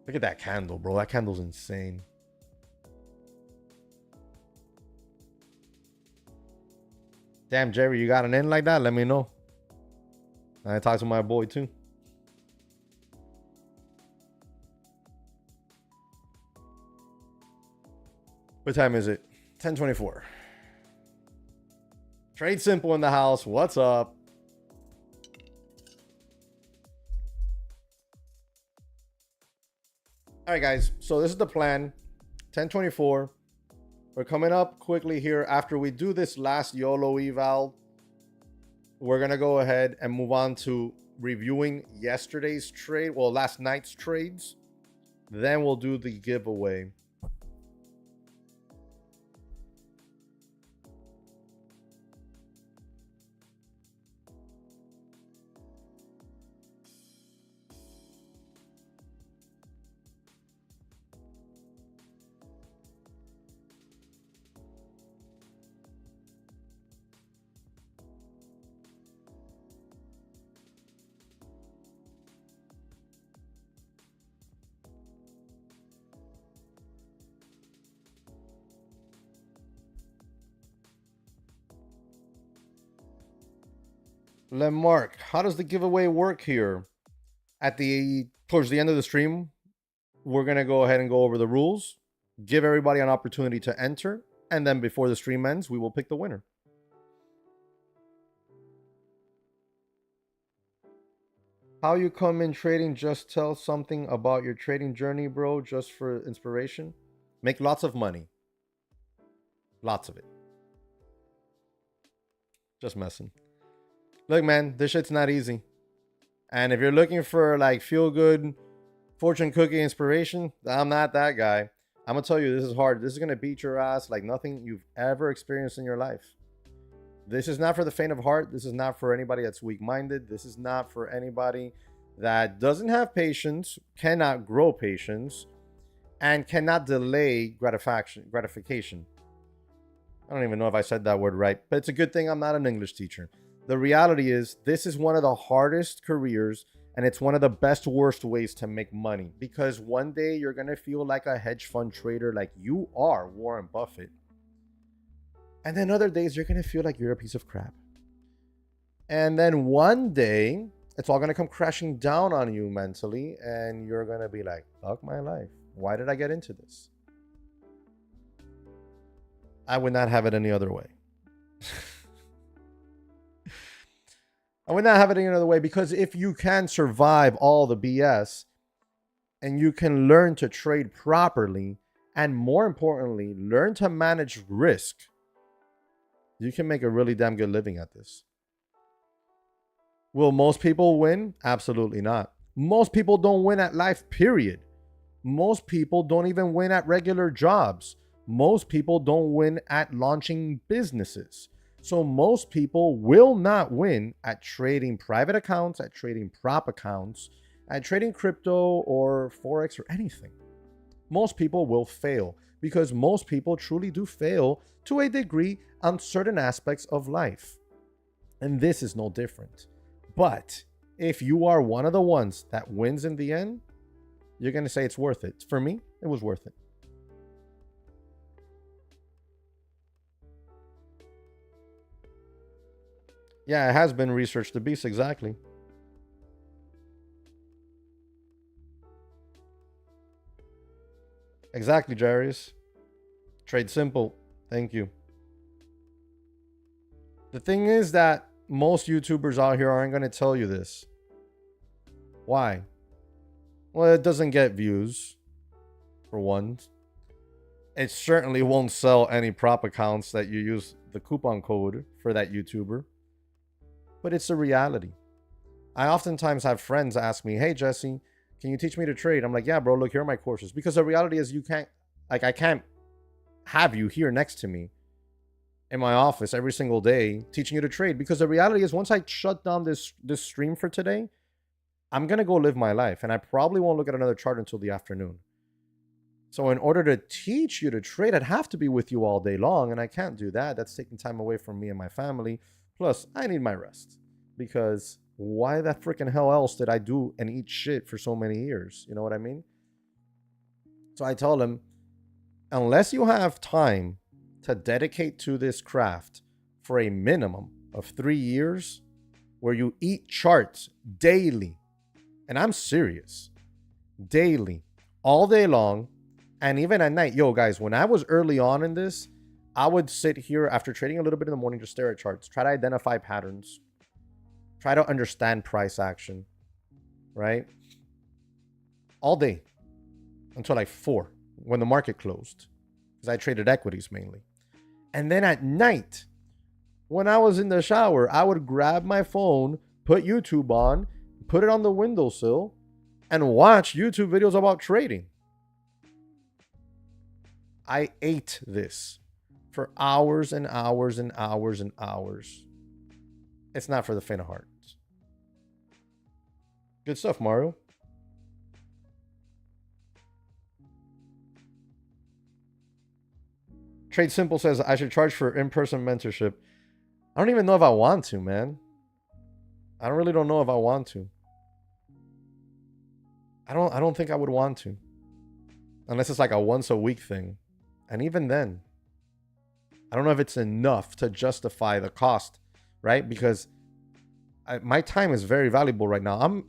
Look at that candle, bro. That candle's insane. Damn, Jerry, you got an in like that? Let me know. I talked to my boy too. What time is it? 10:24. Trade Simple in the house. What's up? All right, guys. So this is the plan. 10:24. We're coming up quickly here. After we do this last YOLO eval, we're going to go ahead and move on to reviewing yesterday's trade. Well, last night's trades. Then we'll do the giveaway. Mark, how does the giveaway work here? Towards the end of the stream, we're gonna go ahead and go over the rules, give everybody an opportunity to enter, and then before the stream ends, we will pick the winner. How you come in trading? Just tell something about your trading journey, bro, just for inspiration. Make lots of money. Lots of it. Just messing. Look, man, this shit's not easy. And if you're looking for like feel good fortune cookie inspiration, I'm not that guy. I'm gonna tell you, this is hard. This is gonna beat your ass like nothing you've ever experienced in your life. This is not for the faint of heart. This is not for anybody that's weak-minded. This is not for anybody that doesn't have patience, cannot grow patience, and cannot delay gratification. I don't even know if I said that word right, but it's a good thing I'm not an English teacher. The reality is, this is one of the hardest careers, and it's one of the best, worst ways to make money, because one day you're going to feel like a hedge fund trader, like you are Warren Buffett. And then other days you're going to feel like you're a piece of crap. And then one day it's all going to come crashing down on you mentally, and you're going to be like, fuck my life. Why did I get into this? I would not have it any other way. I would not have it any other way, because if you can survive all the BS and you can learn to trade properly, and more importantly, learn to manage risk, you can make a really damn good living at this. Will most people win? Absolutely not. Most people don't win at life, period. Most people don't even win at regular jobs. Most people don't win at launching businesses. So most people will not win at trading private accounts, at trading prop accounts, at trading crypto or Forex or anything. Most people will fail, because most people truly do fail to a degree on certain aspects of life. And this is no different. But if you are one of the ones that wins in the end, you're going to say it's worth it. For me, it was worth it. Yeah, it has been researched the beast, exactly. Exactly, Jarius. Trade simple. Thank you. The thing is that most YouTubers out here aren't going to tell you this. Why? Well, it doesn't get views, for one. It certainly won't sell any prop accounts that you use the coupon code for that YouTuber. But it's a reality. I oftentimes have friends ask me, hey, Jesse, can you teach me to trade? I'm like, yeah, bro, look, here are my courses. Because the reality is I can't have you here next to me in my office every single day teaching you to trade. Because the reality is, once I shut down this stream for today, I'm going to go live my life. And I probably won't look at another chart until the afternoon. So in order to teach you to trade, I'd have to be with you all day long. And I can't do that. That's taking time away from me and my family. Plus, I need my rest, because why the freaking hell else did I do and eat shit for so many years? You know what I mean? So I told him, unless you have time to dedicate to this craft for a minimum of 3 years, where you eat charts daily, and I'm serious, daily, all day long, and even at night. Yo, guys, when I was early on in this, I would sit here after trading a little bit in the morning, just stare at charts, try to identify patterns, try to understand price action, right? All day until like 4 when the market closed, because I traded equities mainly. And then at night, when I was in the shower, I would grab my phone, put YouTube on, put it on the windowsill, and watch YouTube videos about trading. I ate this for hours and hours and hours and hours. It's not for the faint of heart. Good stuff, Mario. Trade Simple says I should charge for in-person mentorship. I don't even know if I want to, man. I really don't know if I want to. I don't think I would want to. Unless it's like a once a week thing. And even then, I don't know if it's enough to justify the cost, right? Because my time is very valuable right now. I don't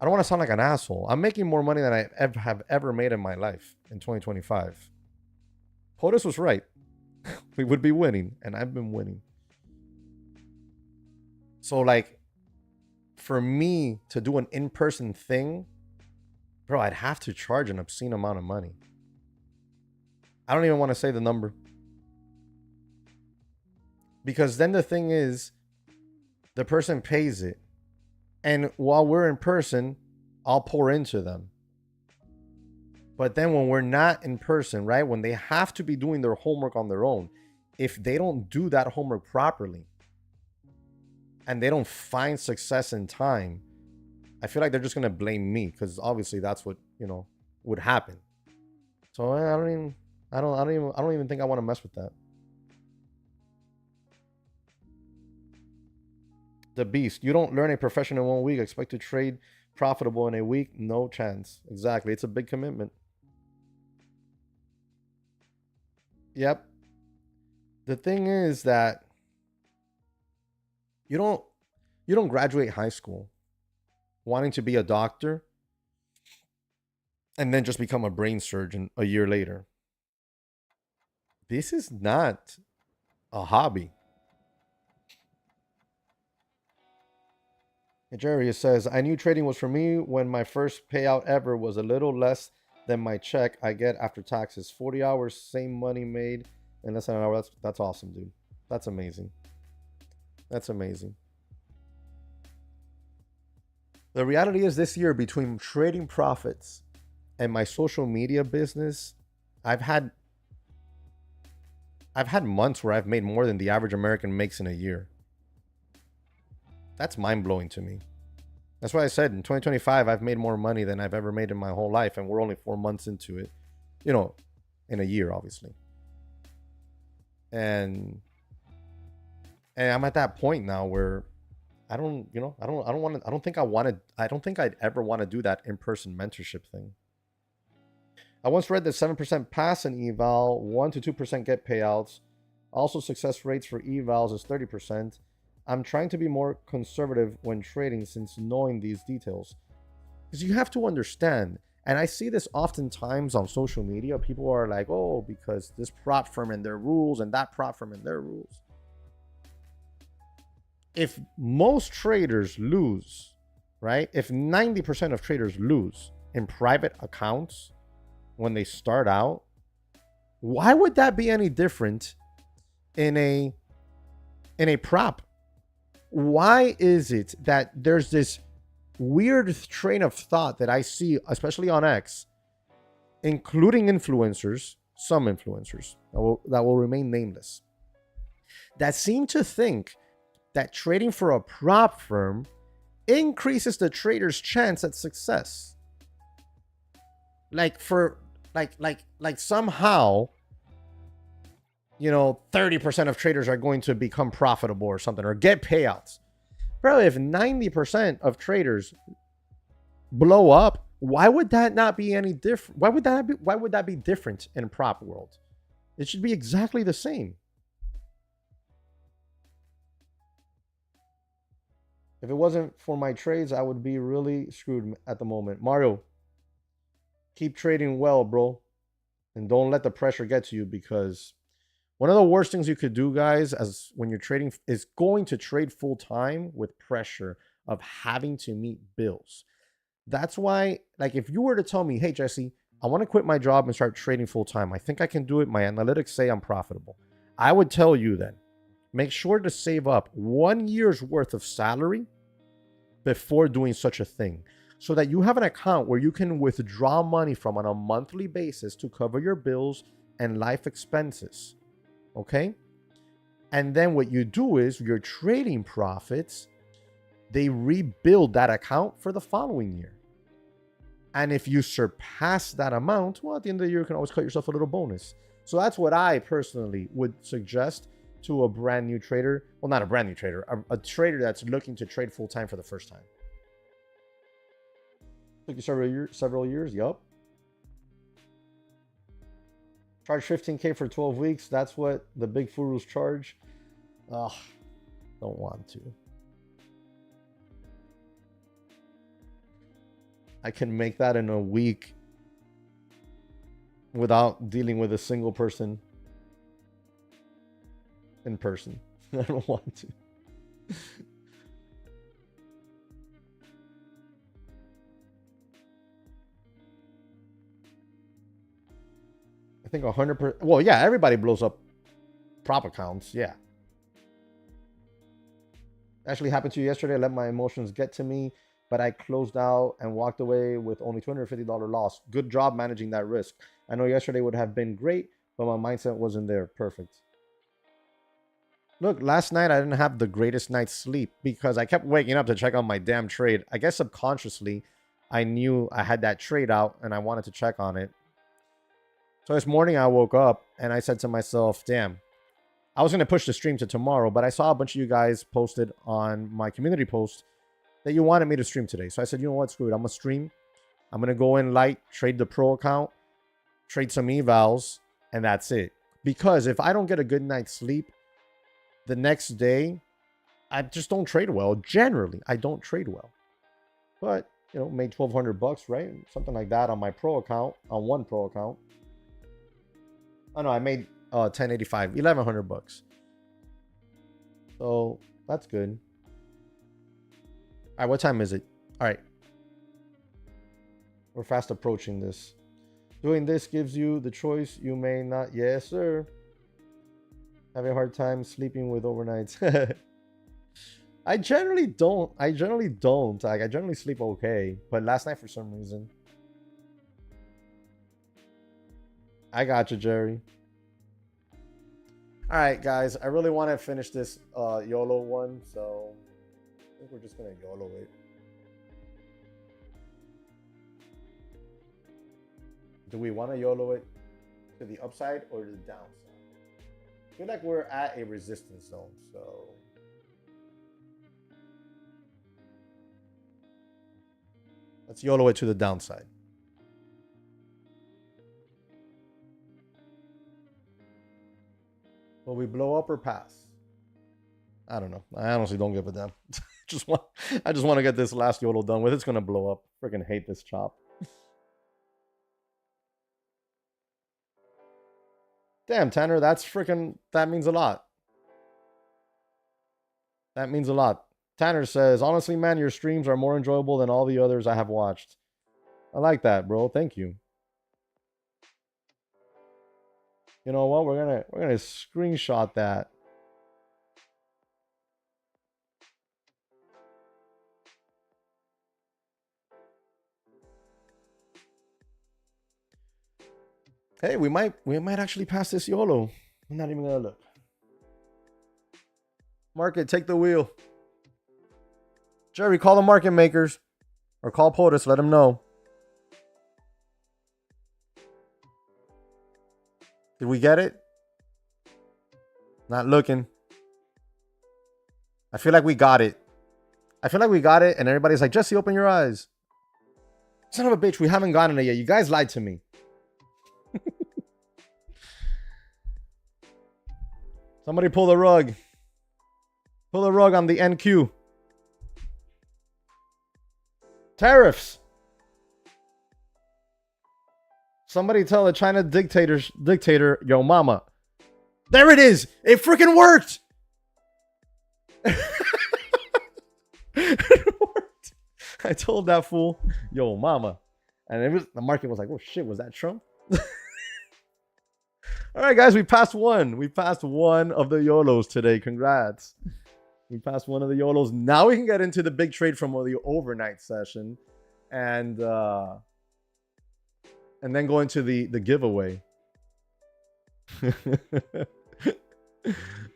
want to sound like an asshole. I'm making more money than I have ever made in my life in 2025. POTUS was right. We would be winning, and I've been winning. So, like, for me to do an in-person thing, bro, I'd have to charge an obscene amount of money. I don't even want to say the number. Because then the thing is, the person pays it. And while we're in person, I'll pour into them. But then when we're not in person, right? When they have to be doing their homework on their own, if they don't do that homework properly, and they don't find success in time, I feel like they're just going to blame me, because obviously that's what, you know, would happen. So I don't even think I want to mess with that. The Beast, you don't learn a profession in 1 week, expect to trade profitable in a week? No chance. Exactly. It's a big commitment. Yep. The thing is that you don't graduate high school wanting to be a doctor and then just become a brain surgeon a year later. This is not a hobby. Jerry says, I knew trading was for me when my first payout ever was a little less than my check I get after taxes. 40 hours, same money made in less than an hour. That's awesome, dude. That's amazing. That's amazing. The reality is, this year, between trading profits and my social media business, I've had months where I've made more than the average American makes in a year. That's mind-blowing to me. That's why I said in 2025, I've made more money than I've ever made in my whole life. And we're only 4 months into it, you know, in a year, obviously. And I'm at that point now where I don't think I'd ever want to do that in-person mentorship thing. I once read that 7% pass an eval, 1 to 2% get payouts. Also, success rates for evals is 30%. I'm trying to be more conservative when trading since knowing these details. Because you have to understand, and I see this oftentimes on social media, people are like, oh, because this prop firm and their rules and that prop firm and their rules. If most traders lose, right? If 90% of traders lose in private accounts when they start out, why would that be any different in a prop? Why is it that there's this weird train of thought that I see, especially on X, including influencers, some influencers that will remain nameless, that seem to think that trading for a prop firm increases the trader's chance at success? Like somehow, you know, 30% of traders are going to become profitable or something, or get payouts. Bro, if 90% of traders blow up, Why would that not be any different? Why would that be different in prop world? It should be exactly the same. If it wasn't for my trades, I would be really screwed at the moment. Mario, keep trading well, bro. And don't let the pressure get to you, because one of the worst things you could do, guys, as when you're trading is going to trade full time with pressure of having to meet bills. That's why, like, if you were to tell me, hey, Jesse, I want to quit my job and start trading full time, I think I can do it. My analytics say I'm profitable. I would tell you then, make sure to save up 1 year's worth of salary before doing such a thing, so that you have an account where you can withdraw money from on a monthly basis to cover your bills and life expenses. Okay? And then what you do is your trading profits, they rebuild that account for the following year. And if you surpass that amount, well, at the end of the year, you can always cut yourself a little bonus. So that's what I personally would suggest to a brand new trader. Well, not a brand new trader, a trader that's looking to trade full time for the first time. Took you several years. Yup. Charge 15K for 12 weeks. That's what the big furus charge. Ugh, don't want to. I can make that in a week without dealing with a single person in person. I don't want to. I think 100%. Well, yeah, everybody blows up prop accounts. Yeah. Actually happened to you yesterday. I let my emotions get to me, but I closed out and walked away with only $250 loss. Good job managing that risk. I know yesterday would have been great, but my mindset wasn't there. Perfect. Look, last night I didn't have the greatest night's sleep because I kept waking up to check on my damn trade. I guess subconsciously I knew I had that trade out and I wanted to check on it. So this morning I woke up and I said to myself, damn, I was going to push the stream to tomorrow, but I saw a bunch of you guys posted on my community post that you wanted me to stream today. So I said, you know what, screw it. I'm going to stream. I'm going to go in light, trade the pro account, trade some evals, and that's it. Because if I don't get a good night's sleep, the next day, I just don't trade well. Generally, I don't trade well. But, you know, made $1,200, right? Something like that on my pro account, on one pro account. Oh, no, I made 1085, $1,100. So that's good. All right, what time is it? All right. We're fast approaching this. Doing this gives you the choice. You may not. Yes, sir. Having a hard time sleeping with overnights. I generally don't. Like, I generally sleep okay. But last night, for some reason. I got you, Jerry. All right, guys. I really want to finish this YOLO one. So I think we're just going to YOLO it. Do we want to YOLO it to the upside or to the downside? I feel like we're at a resistance zone, so let's YOLO it to the downside. Will we blow up or pass? I don't know. I honestly don't give a damn. I just want to get this last YOLO done with. It's gonna blow up. Freaking hate this chop. Damn, Tanner, that means a lot. That means a lot. Tanner says, honestly, man, your streams are more enjoyable than all the others I have watched. I like that, bro. Thank you. You know what? We're gonna screenshot that. Hey, we might actually pass this YOLO. I'm not even gonna look. Market, take the wheel. Jerry, call the market makers. Or call POTUS, let them know. Did we get it? Not looking. I feel like we got it. And everybody's like, Jesse, open your eyes. Son of a bitch, we haven't gotten it yet. You guys lied to me. Somebody pull the rug. Pull the rug on the NQ. Tariffs. Somebody tell a China dictator, yo mama. There it is. It freaking worked. It worked. I told that fool, yo mama. And the market was like, oh shit, was that Trump? All right, guys, we passed one. We passed one of the YOLOs today. Congrats. We passed one of the YOLOs. Now we can get into the big trade from the overnight session. And then go into the giveaway.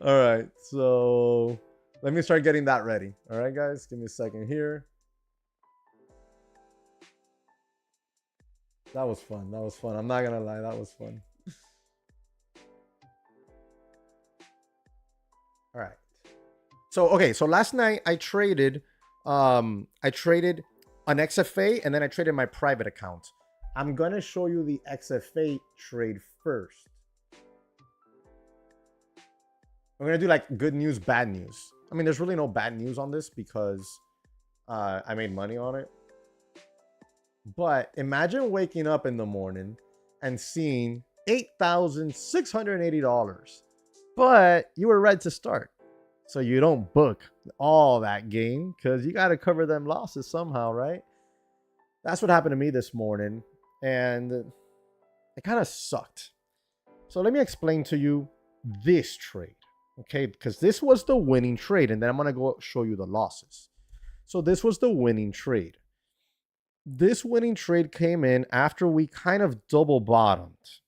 All right, so let me start getting that ready. All right, guys, give me a second here. That was fun. That was fun. I'm not gonna lie, that was fun. All right. So okay, so last night I traded an XFA and then I traded my private account. I'm gonna show you the XFA trade first. I'm gonna do like good news, bad news. I mean, there's really no bad news on this because I made money on it. But imagine waking up in the morning and seeing $8,680, but you were ready to start. So you don't book all that gain because you got to cover them losses somehow, right? That's what happened to me this morning. And it kind of sucked. So let me explain to you this trade, okay? Because this was the winning trade, and then I'm going to go show you the losses. So this was the winning trade. This winning trade came in after we kind of double bottomed.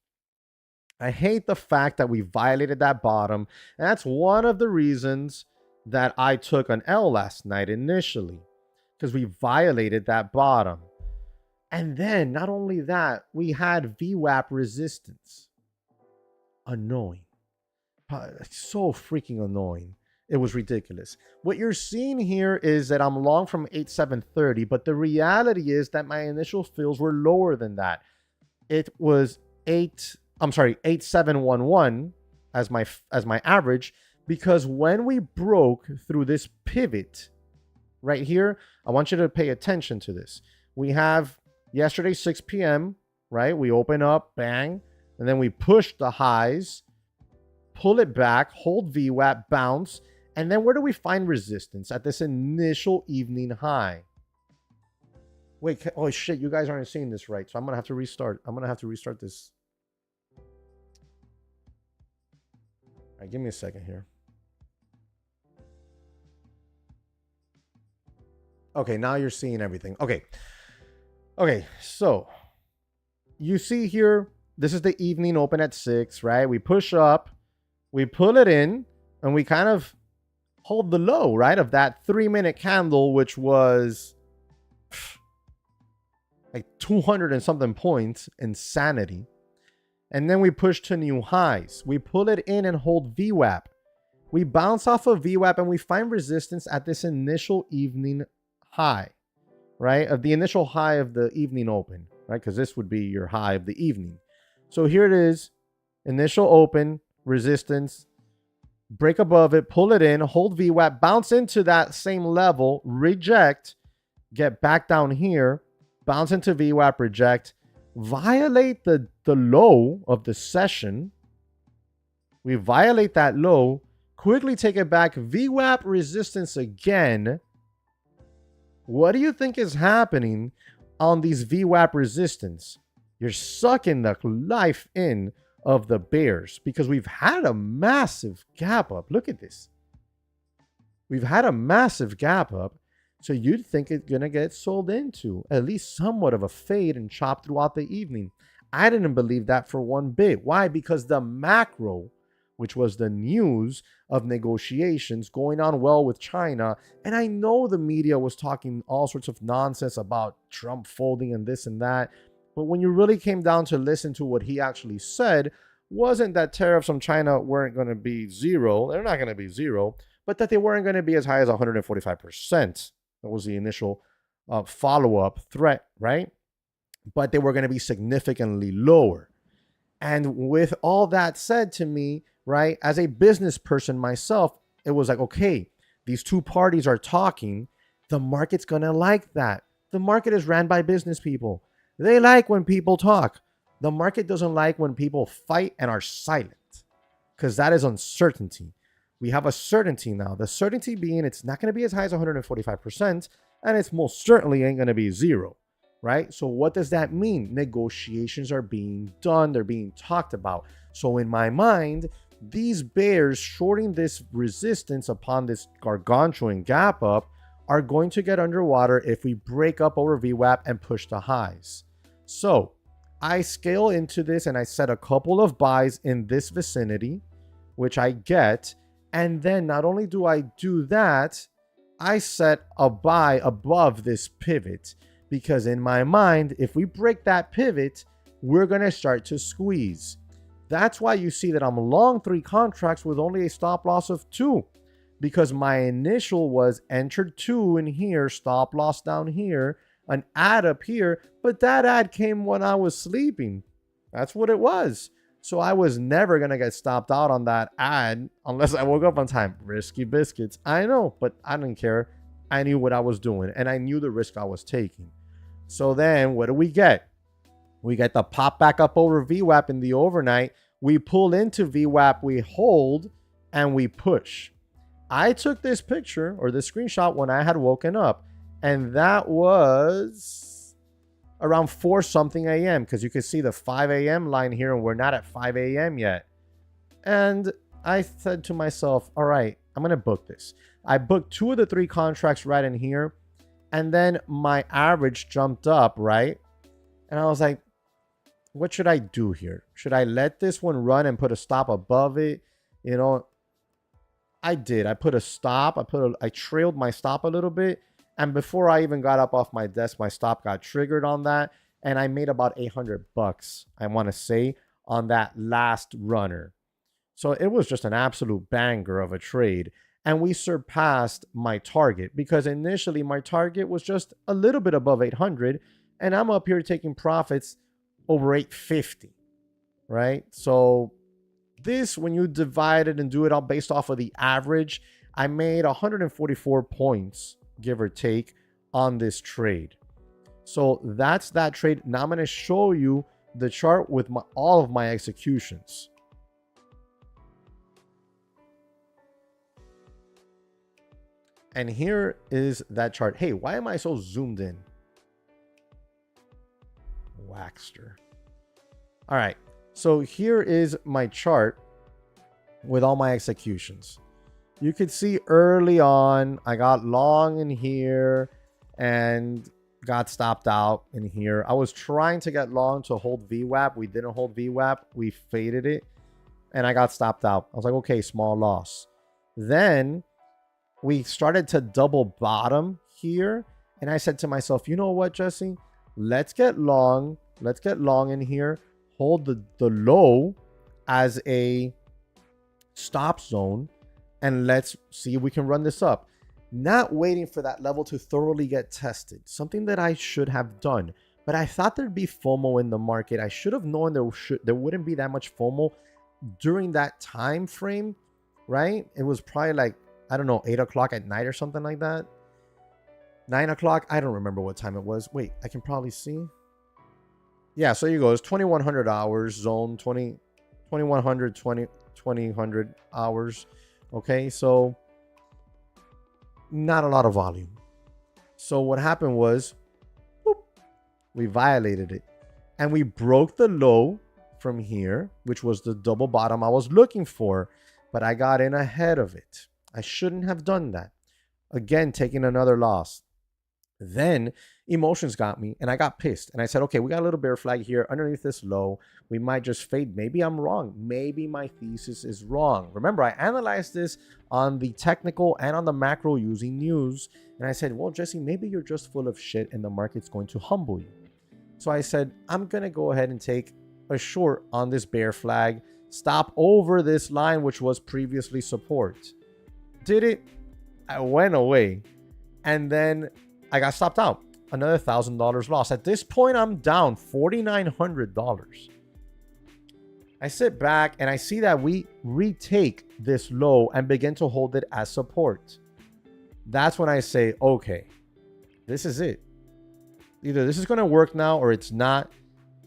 I hate the fact that we violated that bottom, and that's one of the reasons that I took an L last night initially, because we violated that bottom. And then, not only that, we had VWAP resistance. Annoying. So freaking annoying. It was ridiculous. What you're seeing here is that I'm long from 8,730, but the reality is that my initial fills were lower than that. It was 8,711 as my average, because when we broke through this pivot right here, I want you to pay attention to this. We have yesterday 6 p.m., right? We open up, bang, and then we push the highs, pull it back, hold VWAP, bounce, and then where do we find resistance? At this initial evening high. Wait, oh shit, you guys aren't seeing this right, so I'm gonna have to restart. I'm gonna have to restart this. All right, give me a second here. Okay, now you're seeing everything. Okay, so you see here, this is the evening open at 6, right? We push up, we pull it in, and we kind of hold the low, right, of that 3-minute candle, which was like 200 and something points. Insanity. And then we push to new highs. We pull it in and hold VWAP. We bounce off of VWAP and we find resistance at this initial evening high, right? Of the initial high of the evening open, right? Because this would be your high of the evening. So here it is, initial open, resistance, break above it, pull it in, hold VWAP, bounce into that same level, reject, get back down here, bounce into VWAP, reject, violate the low of the session. We violate that low, quickly take it back, VWAP resistance again. What do you think is happening on these VWAP resistance? You're sucking the life in of the bears because we've had a massive gap up. Look at this. We've had a massive gap up. So you'd think it's going to get sold into at least somewhat of a fade and chop throughout the evening. I didn't believe that for one bit. Why? Because the macro, which was the news of negotiations going on well with China, and I know the media was talking all sorts of nonsense about Trump folding and this and that, but when you really came down to listen to what he actually said, wasn't that tariffs from China weren't going to be zero. They're not going to be zero, but that they weren't going to be as high as 145%. That was the initial follow-up threat, right? but they were going to be significantly lower. And with all that said to me, right, as a business person myself, it was like, okay, these two parties are talking. The market's going to like that. The market is ran by business people. They like when people talk. The market doesn't like when people fight and are silent, because that is uncertainty. We have a certainty now. The certainty being it's not going to be as high as 145%, and it's most certainly ain't going to be zero. Right? So what does that mean? Negotiations are being done. They're being talked about. So in my mind, these bears shorting this resistance upon this gargantuan gap up are going to get underwater if we break up over VWAP and push the highs. So I scale into this and I set a couple of buys in this vicinity, which I get. And then not only do I do that, I set a buy above this pivot. Because in my mind, if we break that pivot, we're going to start to squeeze. That's why you see that I'm long 3 contracts with only a stop loss of 2. Because my initial was entered 2 in here, stop loss down here, an ad up here. But that ad came when I was sleeping. That's what it was. So I was never going to get stopped out on that ad unless I woke up on time. Risky biscuits. I know, but I didn't care. I knew what I was doing and I knew the risk I was taking. So then what do we get? We get the pop back up over VWAP in the overnight. We pull into VWAP, we hold, and we push. I took this picture or this screenshot when I had woken up, and that was around 4 something a.m. because you can see the 5 a.m. line here and we're not at 5 a.m. yet. And I said to myself, all right, I'm going to book this. I booked 2 of the 3 contracts right in here. And then my average jumped up, right? And I was like, what should I do here? Should I let this one run and put a stop above it? You know, I did. I put a stop. I trailed my stop a little bit. And before I even got up off my desk, my stop got triggered on that. And I made about $800, I want to say, on that last runner. So it was just an absolute banger of a trade. And we surpassed my target because initially my target was just a little bit above 800 and I'm up here taking profits over 850, right? So this, when you divide it and do it all based off of the average, I made 144 points, give or take, on this trade. So that's that trade. Now I'm going to show you the chart with all of my executions. And here is that chart. Hey, why am I so zoomed in? Waxter. All right. So here is my chart with all my executions. You could see early on, I got long in here and got stopped out in here. I was trying to get long to hold VWAP. We didn't hold VWAP. We faded it and I got stopped out. I was like, okay, small loss. Then we started to double bottom here. And I said to myself, you know what, Jesse? Let's get long. Let's get long in here. Hold the low as a stop zone. And let's see if we can run this up. Not waiting for that level to thoroughly get tested. Something that I should have done. But I thought there'd be FOMO in the market. I should have known there wouldn't be that much FOMO during that time frame, right? It was probably like, I don't know, 8 o'clock at night or something like that. 9 o'clock. I don't remember what time it was. Wait, I can probably see. Yeah, so you go. It's 2100 hours zone, 2100, 2000 hours. Okay, so not a lot of volume. So what happened was, whoop, we violated it. And we broke the low from here, which was the double bottom I was looking for. But I got in ahead of it. I shouldn't have done that. Again, taking another loss. Then emotions got me and I got pissed. And I said, okay, we got a little bear flag here underneath this low. We might just fade. Maybe I'm wrong. Maybe my thesis is wrong. Remember, I analyzed this on the technical and on the macro using news. And I said, well, Jesse, maybe you're just full of shit and the market's going to humble you. So I said, I'm going to go ahead and take a short on this bear flag. Stop over this line, which was previously support. Did it? I went away. And then I got stopped out. another $1,000 loss. At this point, I'm down $4,900. I sit back and I see that we retake this low and begin to hold it as support. That's when I say, okay, this is it. Either this is going to work now or it's not,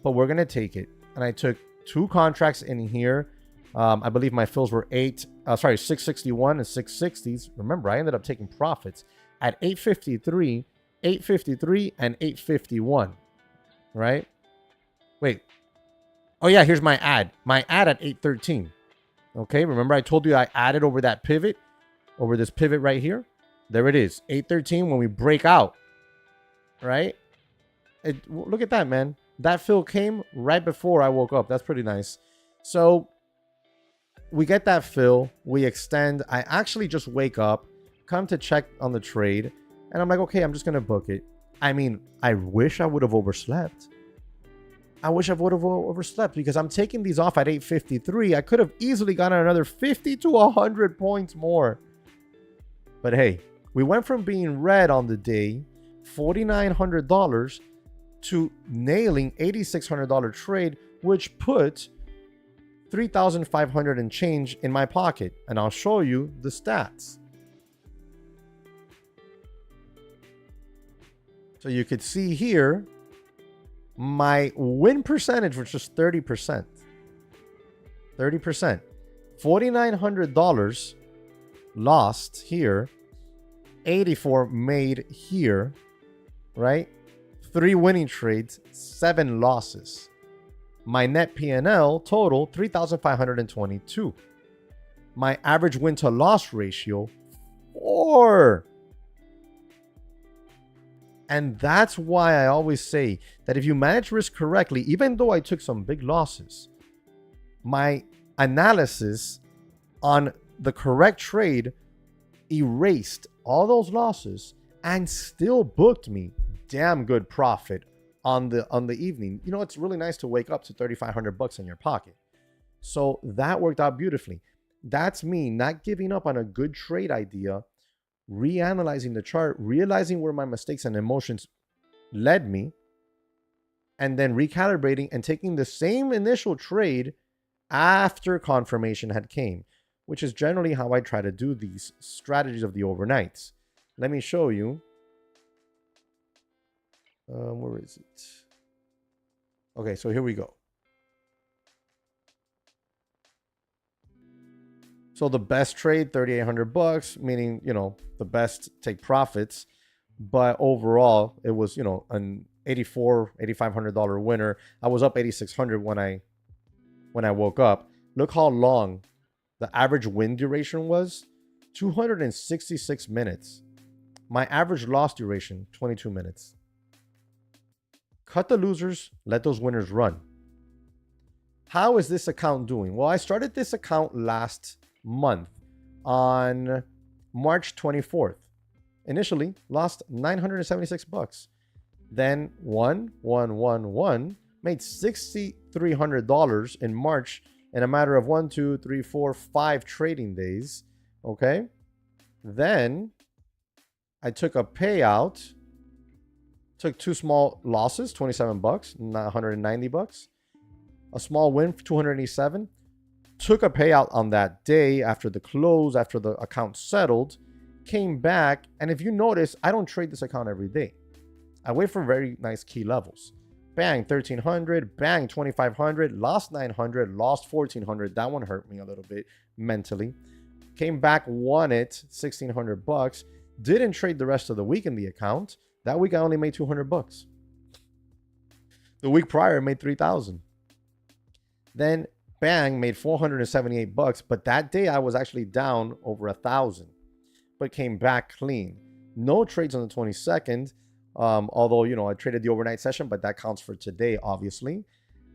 but we're going to take it. And I took 2 contracts in here. I believe my fills were 661 and 660s. Remember, I ended up taking profits at 853, 853, and 851, right? Wait. Oh, yeah, here's my ad. My ad at 813. Okay, remember I told you I added over that pivot, over this pivot right here? There it is, 813 when we break out, right? Look at that, man. That fill came right before I woke up. That's pretty nice. So we get that fill, we extend. I actually just wake up, come to check on the trade, and I'm like, okay, I'm just going to book it. I mean, I wish I would have overslept. I wish I would have overslept because I'm taking these off at 853. I could have easily gotten another 50 to 100 points more. But hey, we went from being red on the day, $4,900, to nailing $8,600 trade, which put $3,500 and change in my pocket. And I'll show you the stats. So you could see here, my win percentage was just 30%. 30%. $4,900 lost here. 84 made here, right? 3 winning trades, 7 losses. My net P&L total, 3,522. My average win to loss ratio, 4. And that's why I always say that if you manage risk correctly, even though I took some big losses, my analysis on the correct trade erased all those losses and still booked me damn good profit on the evening. You know, it's really nice to wake up to $3,500 in your pocket. So that worked out beautifully. That's me not giving up on a good trade idea, reanalyzing the chart, realizing where my mistakes and emotions led me, and then recalibrating and taking the same initial trade after confirmation had came, which is generally how I try to do these strategies of the overnights. Let me show you. Where is it? Okay, so here we go. So the best trade, $3,800, meaning, you know, the best take profits. But overall, it was, you know, an $8,500 winner. I was up $8,600 when I woke up. Look how long the average win duration was. 266 minutes. My average loss duration, 22 minutes. Cut the losers, let those winners run. How is this account doing? Well, I started this account last month on March 24th. Initially, lost $976. Then won, made $6,300 in March in a matter of 1, 2, 3, 4, 5 trading days. Okay. Then I took a payout. Took 2 small losses, $27, $190. A small win, $287. Took a payout on that day after the close, after the account settled. Came back, and if you notice, I don't trade this account every day. I wait for very nice key levels. Bang, 1,300. Bang, 2,500. Lost 900. Lost 1,400. That one hurt me a little bit mentally. Came back, won it, $1,600. Didn't trade the rest of the week in the account. That week I only made $200. The week prior I made $3,000. Then bang, made $478. But that day I was actually down over 1,000, but came back clean. No trades on the 22nd. Although, you know, I traded the overnight session, but that counts for today, obviously.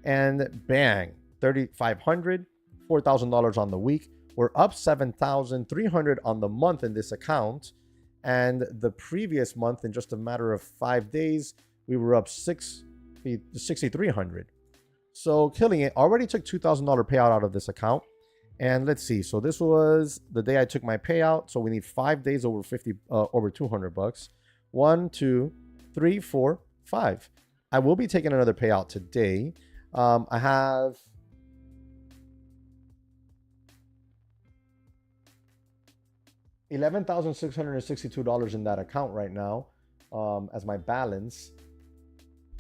And bang, 3,500, $4,000 on the week. We're up 7,300 on the month in this account. And the previous month, in just a matter of 5 days, we were up 6,300. So killing it. Already took $2,000 payout out of this account. And let's see. So this was the day I took my payout. So we need 5 days over over $200. 1, 2, 3, 4, 5. I will be taking another payout today. I have $11,662 in that account right now as my balance.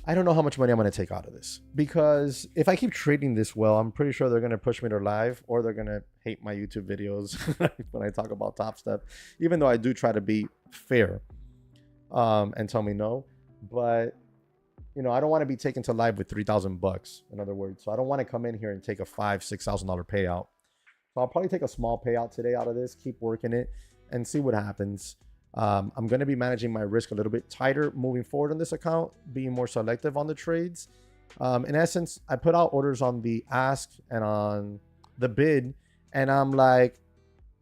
I don't know how much money I'm going to take out of this, because if I keep trading this well, I'm pretty sure they're going to push me to live, or they're going to hate my YouTube videos when I talk about Top Step, even though I do try to be fair and tell me no. But, you know, I don't want to be taken to live with $3,000, in other words. So I don't want to come in here and take a $5,000-$6,000 payout. So I'll probably take a small payout today out of this, keep working it, and see what happens. I'm going to be managing my risk a little bit tighter moving forward on this account, being more selective on the trades. In essence, I put out orders on the ask and on the bid, and I'm like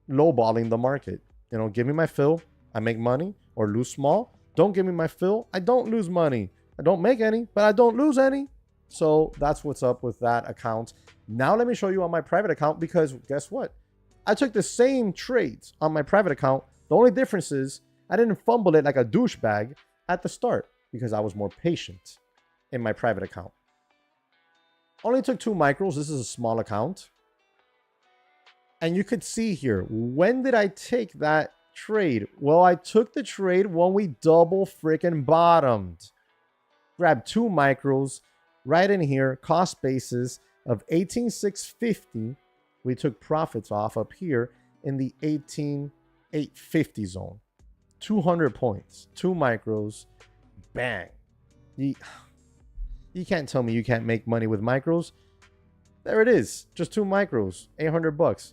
lowballing the market. You know, give me my fill, I make money or lose small. Don't give me my fill, I don't lose money. I don't make any, but I don't lose any. So that's what's up with that account. Now let me show you on my private account, because guess what? I took the same trades on my private account. The only difference is I didn't fumble it like a douchebag at the start, because I was more patient in my private account. Only took 2 micros. This is a small account. And you could see here, when did I take that trade? Well, I took the trade when we double freaking bottomed. Grabbed 2 micros right in here, cost basis of 18,650. We took profits off up here in the 18,850 zone. 200 points, 2 micros, bang. You can't tell me you can't make money with micros. There it is, just 2 micros, $800.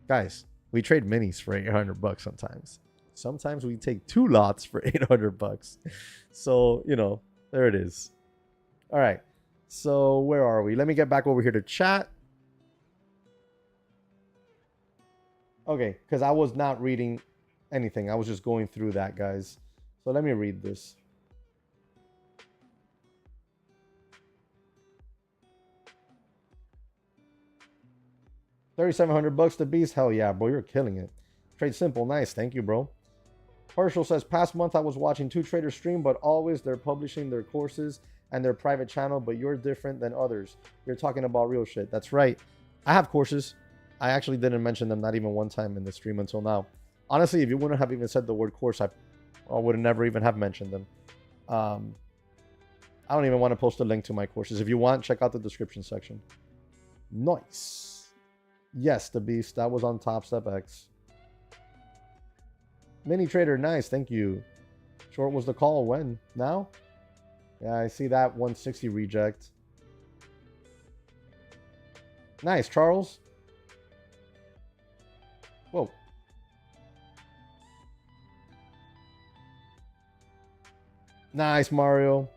Guys, we trade minis for $800 sometimes. Sometimes we take 2 lots for $800. So, you know, there it is. All right, so where are we? Let me get back over here to chat. Okay, because I was not reading anything. I was just going through that, guys. So let me read this. $3,700 to Beast. Hell yeah, bro. You're killing it. Trade simple. Nice. Thank you, bro. Partial says, past month I was watching 2 traders stream, but always they're publishing their courses and their private channel, but you're different than others. You're talking about real shit. That's right. I have courses. I actually didn't mention them, not even one time in the stream until now. Honestly, if you wouldn't have even said the word course, I would have never even have mentioned them. I don't even want to post a link to my courses. If you want, check out the description section. Nice. Yes, the Beast. That was on Top Step X. Mini Trader, nice. Thank you. Short was the call. When? Now? Yeah, I see that 160 reject. Nice, Charles. Whoa. Nice, Mario.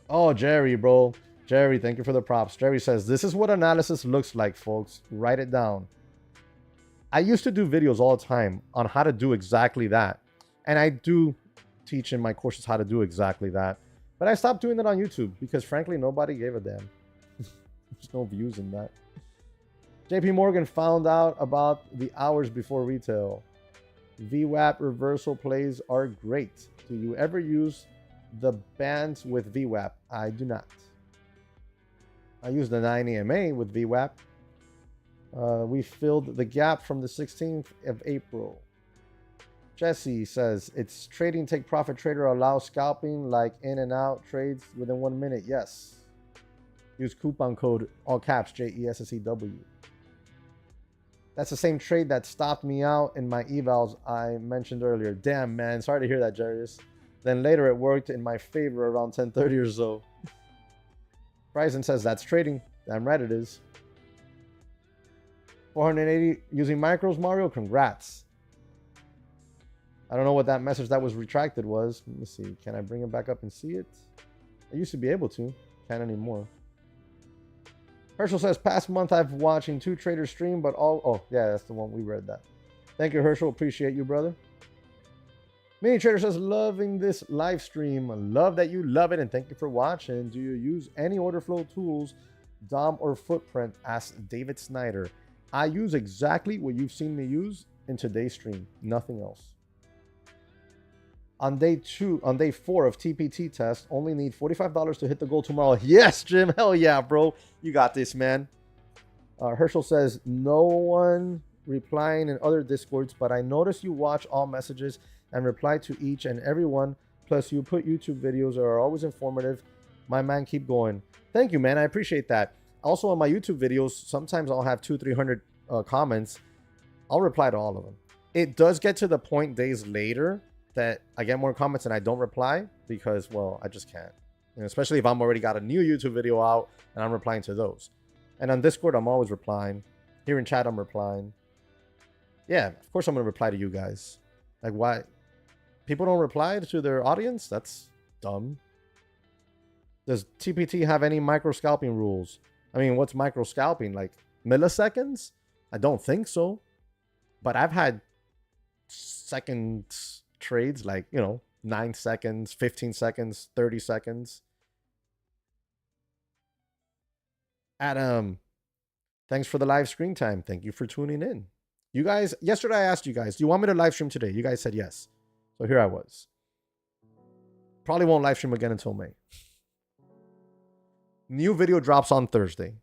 Oh, Jerry, bro. Jerry, thank you for the props. Jerry says, this is what analysis looks like, folks. Write it down. I used to do videos all the time on how to do exactly that. And I do teach in my courses how to do exactly that. But I stopped doing that on YouTube because, frankly, nobody gave a damn. There's no views in that. JP Morgan found out about the hours before retail. VWAP reversal plays are great. Do you ever use the bands with VWAP? I do not. I use the 9 EMA with VWAP. We filled the gap from the 16th of April. Jesse says, it's trading take profit trader allows scalping like in and out trades within 1 minute. Yes. Use coupon code all caps JESSEW. That's the same trade that stopped me out in my evals I mentioned earlier. Damn, man. Sorry to hear that, Jarius. Then later it worked in my favor around 10:30 or so. Bryson says that's trading. Damn right it is. 480 using micros, Mario. Congrats. I don't know what that message that was retracted was. Let me see. Can I bring it back up and see it? I used to be able to. Can't anymore. Herschel says, past month I've watching 2 traders stream, but all... Oh, yeah, that's the one. We read that. Thank you, Herschel. Appreciate you, brother. Mini Trader says, loving this live stream. Love that you love it, and thank you for watching. Do you use any order flow tools, DOM or Footprint? Ask David Snyder. I use exactly what you've seen me use in today's stream. Nothing else. On day 4 of TPT test, only need $45 to hit the goal tomorrow. Yes, Jim. Hell yeah, bro. You got this, man. Herschel says, no one replying in other discords, but I notice you watch all messages and reply to each and every one. Plus, you put YouTube videos that are always informative. My man, keep going. Thank you, man. I appreciate that. Also, on my YouTube videos, sometimes I'll have 200-300 comments. I'll reply to all of them. It does get to the point days later that I get more comments and I don't reply because, well, I just can't. And especially if I'm already got a new YouTube video out and I'm replying to those. And on Discord, I'm always replying. Here in chat, I'm replying. Yeah, of course I'm going to reply to you guys. Like, why? People don't reply to their audience? That's dumb. Does TPT have any micro scalping rules? I mean, what's micro scalping? Like milliseconds? I don't think so. But I've had second trades like, 9 seconds, 15 seconds, 30 seconds. Adam, thanks for the live screen time. Thank you for tuning in. You guys, yesterday I asked you guys, do you want me to live stream today? You guys said yes. So here I was. Probably won't live stream again until May. New video drops on Thursday.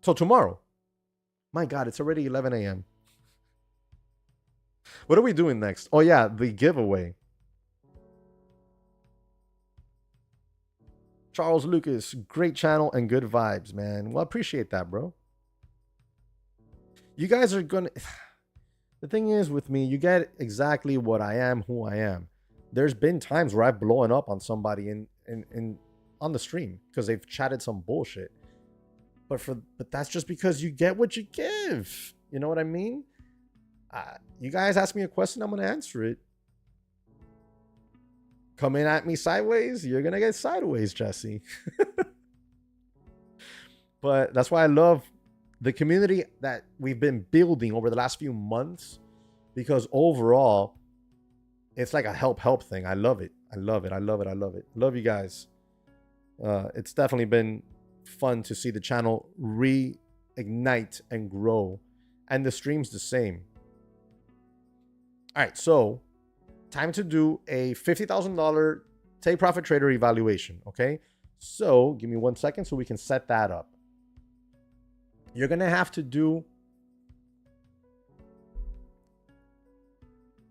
So tomorrow. My God, it's already 11 a.m. What are we doing next? Oh yeah, the giveaway. Charles Lucas, great channel and good vibes, man. Well, I appreciate that, bro. You guys are gonna... The thing is with me, you get exactly what I am, who I am. There's been times where I've blown up on somebody on the stream because they've chatted some bullshit. But that's just because you get what you give. You know what I mean? You guys ask me a question, I'm gonna answer it. Coming at me sideways, you're gonna get sideways, Jesse. But that's why I love the community that we've been building over the last few months, because overall it's like a help thing. I love it. I love it. I love it. I love it. Love you guys. It's definitely been fun to see the channel reignite and grow, and the stream's the same. All right, so time to do a $50,000 take profit trader evaluation. Okay, so give me 1 second so we can set that up. You're gonna have to do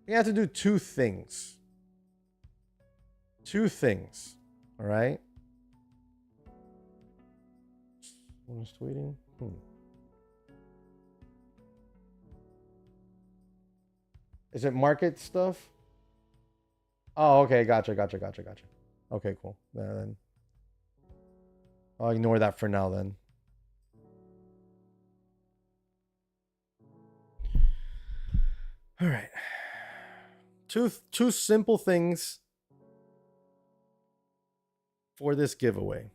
two things. All right. Someone's tweeting. Is it market stuff? Oh, okay. Gotcha. Okay, cool. Then I'll ignore that for now then. All right. Two simple things for this giveaway.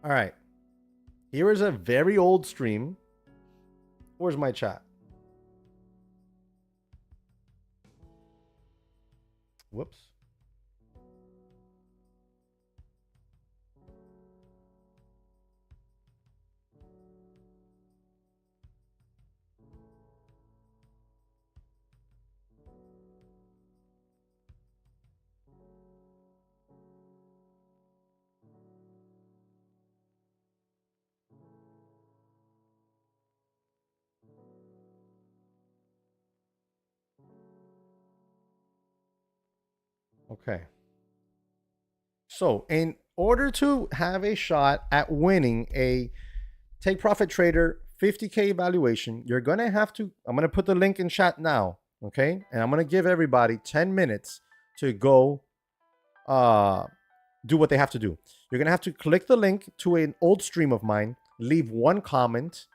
All right. Here is a very old stream. Where's my chat? Whoops. Okay. So in order to have a shot at winning a Take Profit Trader 50K evaluation, you're going to have to, I'm going to put the link in chat now. Okay. And I'm going to give everybody 10 minutes to go do what they have to do. You're going to have to click the link to an old stream of mine, leave one comment,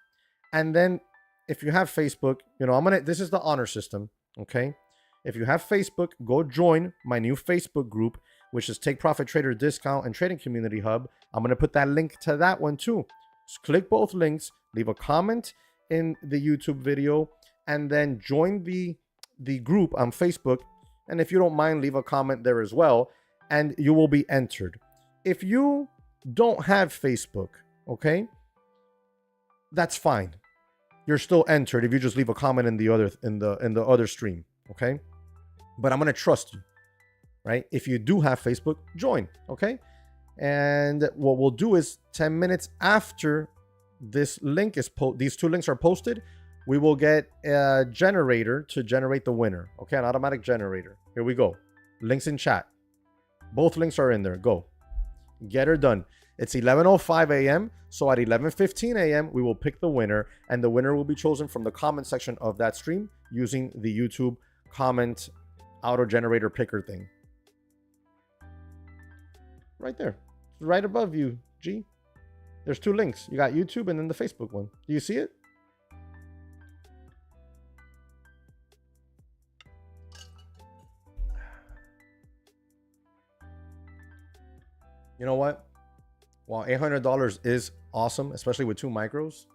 and then if you have Facebook, this is the honor system, okay? If you have Facebook, go join my new Facebook group, which is Take Profit Trader Discount and Trading Community Hub. I'm going to put that link to that one too. Just click both links, leave a comment in the YouTube video, and then join the group on Facebook. And if you don't mind, leave a comment there as well, and you will be entered. If you don't have Facebook, okay, that's fine. You're still entered if you just leave a comment in the other stream, okay? But I'm gonna trust you, right? If you do have Facebook, join, okay? And what we'll do is 10 minutes after this link is these two links are posted, we will get a generator to generate the winner, okay? An automatic generator. Here we go. Links in chat. Both links are in there. Go. Get her done. It's 11:05 a.m. So at 11:15 a.m. we will pick the winner, and the winner will be chosen from the comment section of that stream using the YouTube comment auto generator picker thing. Right there. Right above you, G. There's two links. You got YouTube and then the Facebook one. Do you see it? You know what? While $800 is awesome, especially with two micros,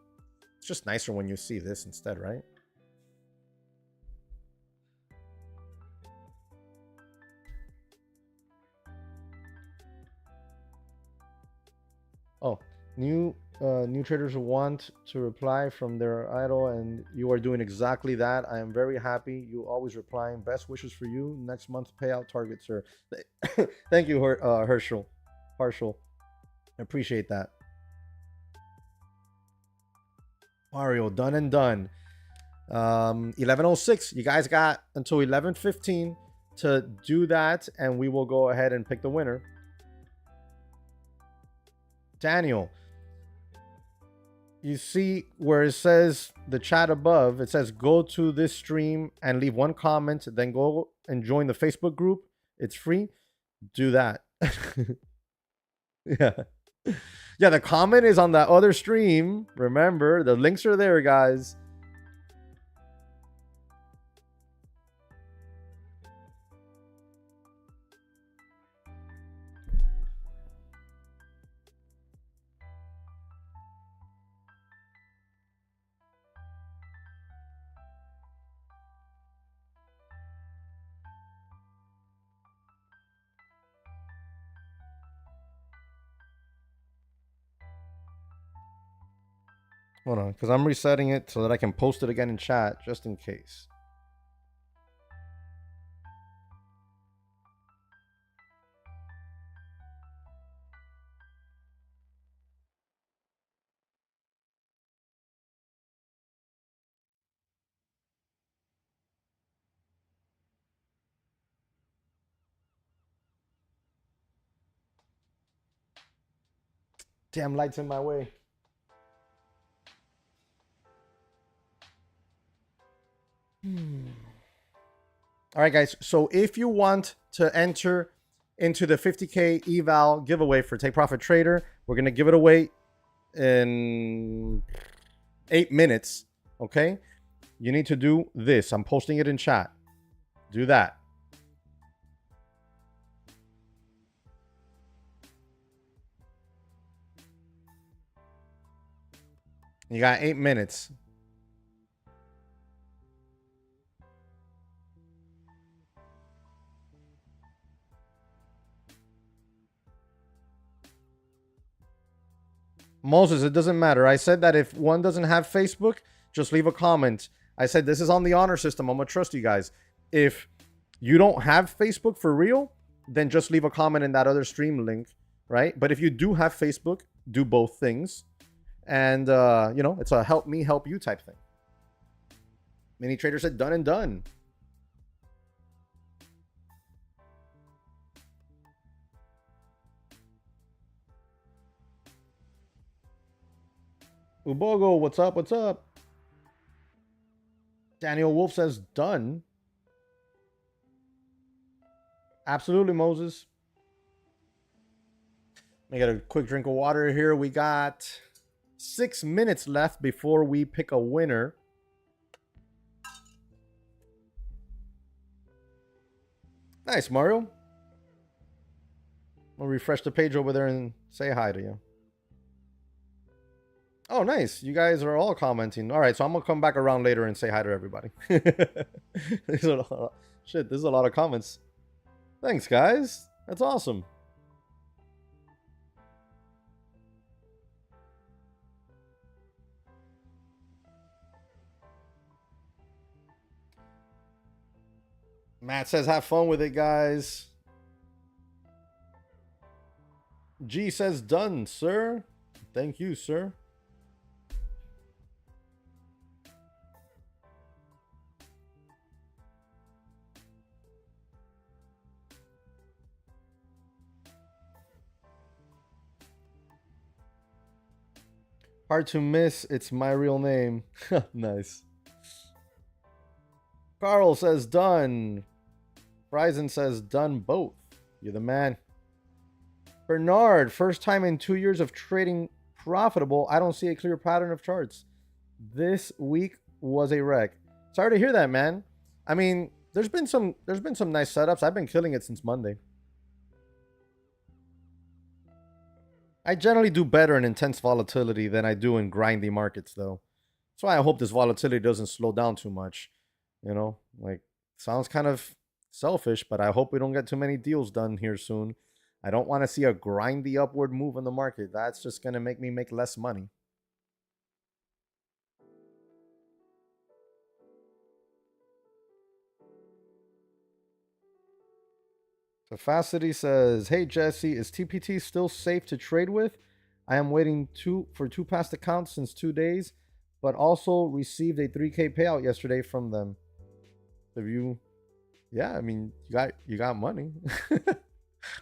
it's just nicer when you see this instead, right? Oh, new traders want to reply from their idol, and you are doing exactly that. I am very happy. You always replying. Best wishes for you. Next month's payout target, sir. Thank you, Herschel. Partial. I appreciate that. Mario, done and done. 11:06. You guys got until 11:15 to do that, and we will go ahead and pick the winner. Daniel, you see where it says the chat above, it says go to this stream and leave one comment, then go and join the Facebook group. It's free. Do that. Yeah. Yeah, the comment is on that other stream. Remember, the links are there, guys. Hold on, because I'm resetting it so that I can post it again in chat, just in case. Damn lights in my way. All right, guys. So if you want to enter into the 50K eval giveaway for Take Profit Trader, we're going to give it away in 8 minutes. Okay. You need to do this. I'm posting it in chat. Do that. You got 8 minutes. Moses, it doesn't matter. I said that if one doesn't have Facebook, just leave a comment. I said this is on the honor system. I'm going to trust you guys. If you don't have Facebook for real, then just leave a comment in that other stream link, right? But if you do have Facebook, do both things. And, it's a help me, help you type thing. Mini Trader said done and done. Ubogo, what's up? What's up? Daniel Wolf says done. Absolutely, Moses. I got a quick drink of water here. We got 6 minutes left before we pick a winner. Nice, Mario. I'll refresh the page over there and say hi to you. Oh, nice. You guys are all commenting. All right, so I'm going to come back around later and say hi to everybody. There's a lot, shit, there's a lot of comments. Thanks, guys. That's awesome. Matt says, have fun with it, guys. G says, done, sir. Thank you, sir. Hard to miss. It's my real name. Nice. Carl says, done. Friesen says, done both. You're the man. Bernard, first time in 2 years of trading profitable. I don't see a clear pattern of charts. This week was a wreck. Sorry to hear that, man. I mean, there's been some nice setups. I've been killing it since Monday. I generally do better in intense volatility than I do in grindy markets, though. That's why I hope this volatility doesn't slow down too much. You know, like, sounds kind of selfish, but I hope we don't get too many deals done here soon. I don't want to see a grindy upward move in the market. That's just going to make me make less money. Fafacity says, hey, Jesse, is TPT still safe to trade with? I am waiting for two past accounts since 2 days, but also received a 3K payout yesterday from them. Have you? Yeah, I mean, you got money.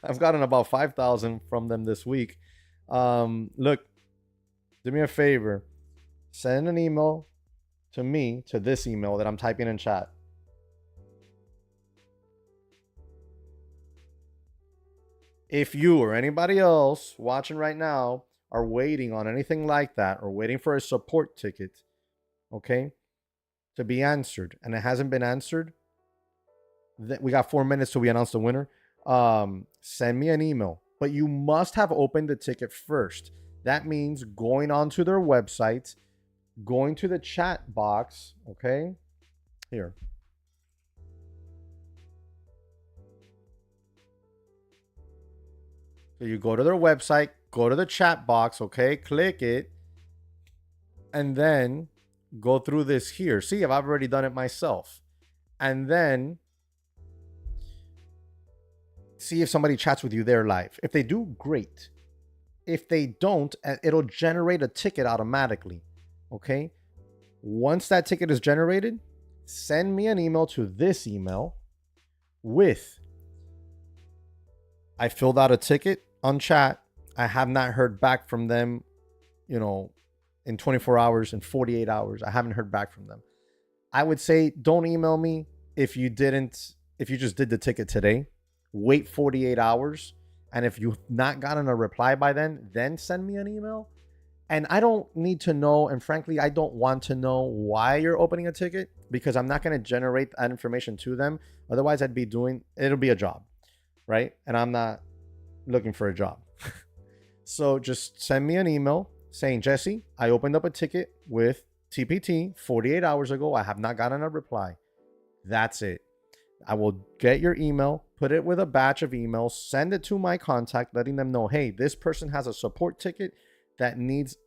I've gotten about 5,000 from them this week. Look, do me a favor. Send an email to me, to this email that I'm typing in chat. If you or anybody else watching right now are waiting on anything like that or waiting for a support ticket, okay, to be answered, and it hasn't been answered, we got 4 minutes till we announce the winner. Send me an email, but you must have opened the ticket first. That means going onto their website, going to the chat box, okay? Here. So you go to their website, go to the chat box, okay? Click it, and then go through this here. See, I've already done it myself. And then see if somebody chats with you there live. If they do, great. If they don't, it'll generate a ticket automatically, okay? Once that ticket is generated, send me an email to this email with, I filled out a ticket on chat. I have not heard back from them, you know, in 24 hours, in 48 hours. I haven't heard back from them. I would say don't email me if you just did the ticket today. Wait 48 hours. And if you've not gotten a reply by then send me an email. And I don't need to know, and frankly, I don't want to know why you're opening a ticket, because I'm not going to generate that information to them. Otherwise, it'll be a job, right? And I'm not looking for a job. So just send me an email saying, Jesse, I opened up a ticket with TPT 48 hours ago. I have not gotten a reply. That's it. I will get your email, put it with a batch of emails, send it to my contact, letting them know, hey, this person has a support ticket that needs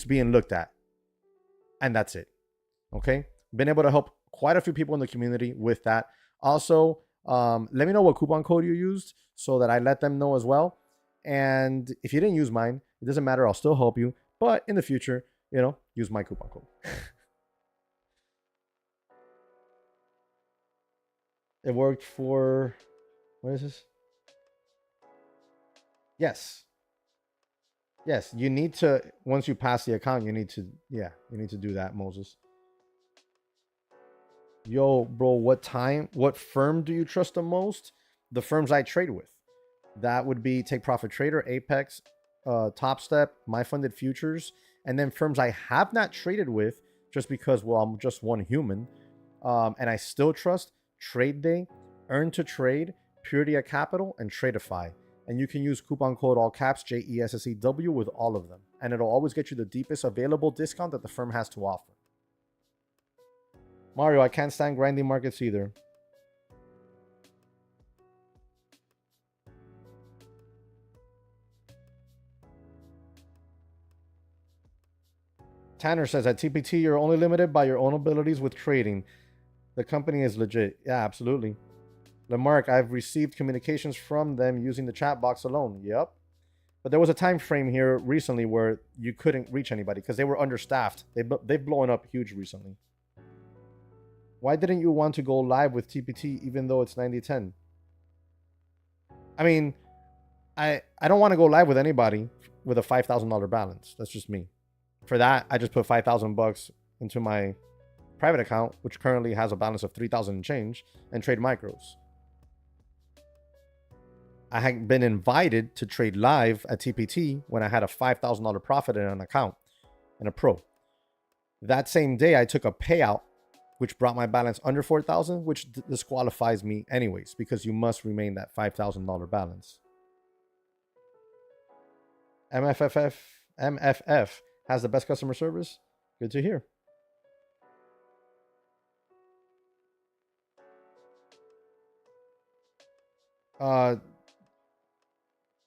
being looked at. And that's it. Okay. Been able to help quite a few people in the community with that. Also, let me know what coupon code you used so that I let them know as well. And if you didn't use mine, it doesn't matter. I'll still help you. But in the future, use my coupon code. It worked for, what is this? Yes. Yes, you need to, once you pass the account, you need to do that, Moses. Yo, bro, what firm do you trust the most? The firms I trade with. That would be Take Profit Trader, Apex, Top Step, My Funded Futures, and then firms I have not traded with just because, well, I'm just one human. And I still trust Trade Day, Earn to Trade, Purity of Capital, and Tradeify. And you can use coupon code all caps JESSEW with all of them. And it'll always get you the deepest available discount that the firm has to offer. Mario, I can't stand grinding markets either. Tanner says at TPT, you're only limited by your own abilities with trading. The company is legit. Yeah, absolutely. Lamarck, I've received communications from them using the chat box alone. Yep. But there was a time frame here recently where you couldn't reach anybody because they were understaffed. They've blown up huge recently. Why didn't you want to go live with TPT even though it's 90-10? I mean, I don't want to go live with anybody with a $5,000 balance. That's just me. For that, I just put $5,000 into my private account, which currently has a balance of 3,000 and change, and trade micros. I had been invited to trade live at TPT when I had a $5,000 profit in an account and a pro. That same day, I took a payout, which brought my balance under 4,000, which disqualifies me anyways, because you must remain that $5,000 balance. MFF has the best customer service. Good to hear.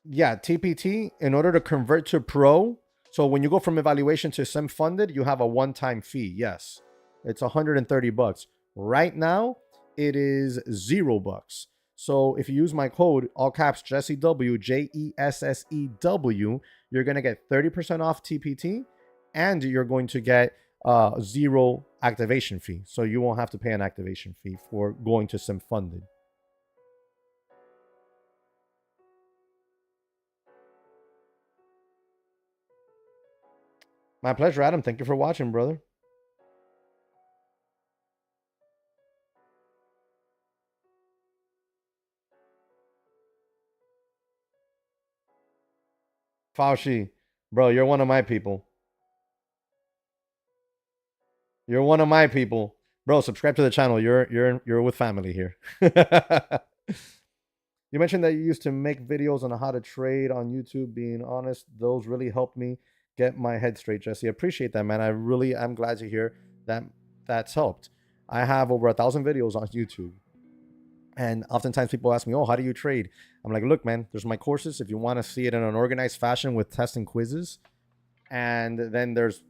Yeah, TPT, in order to convert to pro, so when you go from evaluation to sim funded, you have a one-time fee. Yes, it's $130. Right now, it is $0. So if you use my code, all caps JESSEW, JESSEW, you're going to get 30% off TPT, and you're going to get 0 activation fee. So you won't have to pay an activation fee for going to sim funded. My pleasure, Adam. Thank you for watching, brother. Fauci, bro, you're one of my people. You're one of my people. Bro, subscribe to the channel. You're with family here. You mentioned that you used to make videos on how to trade on YouTube. Being honest, those really helped me get my head straight, Jesse. I appreciate that, man. I really am glad to hear that that's helped. I have over 1,000 videos on YouTube. And oftentimes people ask me, oh, how do you trade? I'm like, look, man, there's my courses. If you want to see it in an organized fashion with tests and quizzes. And then there's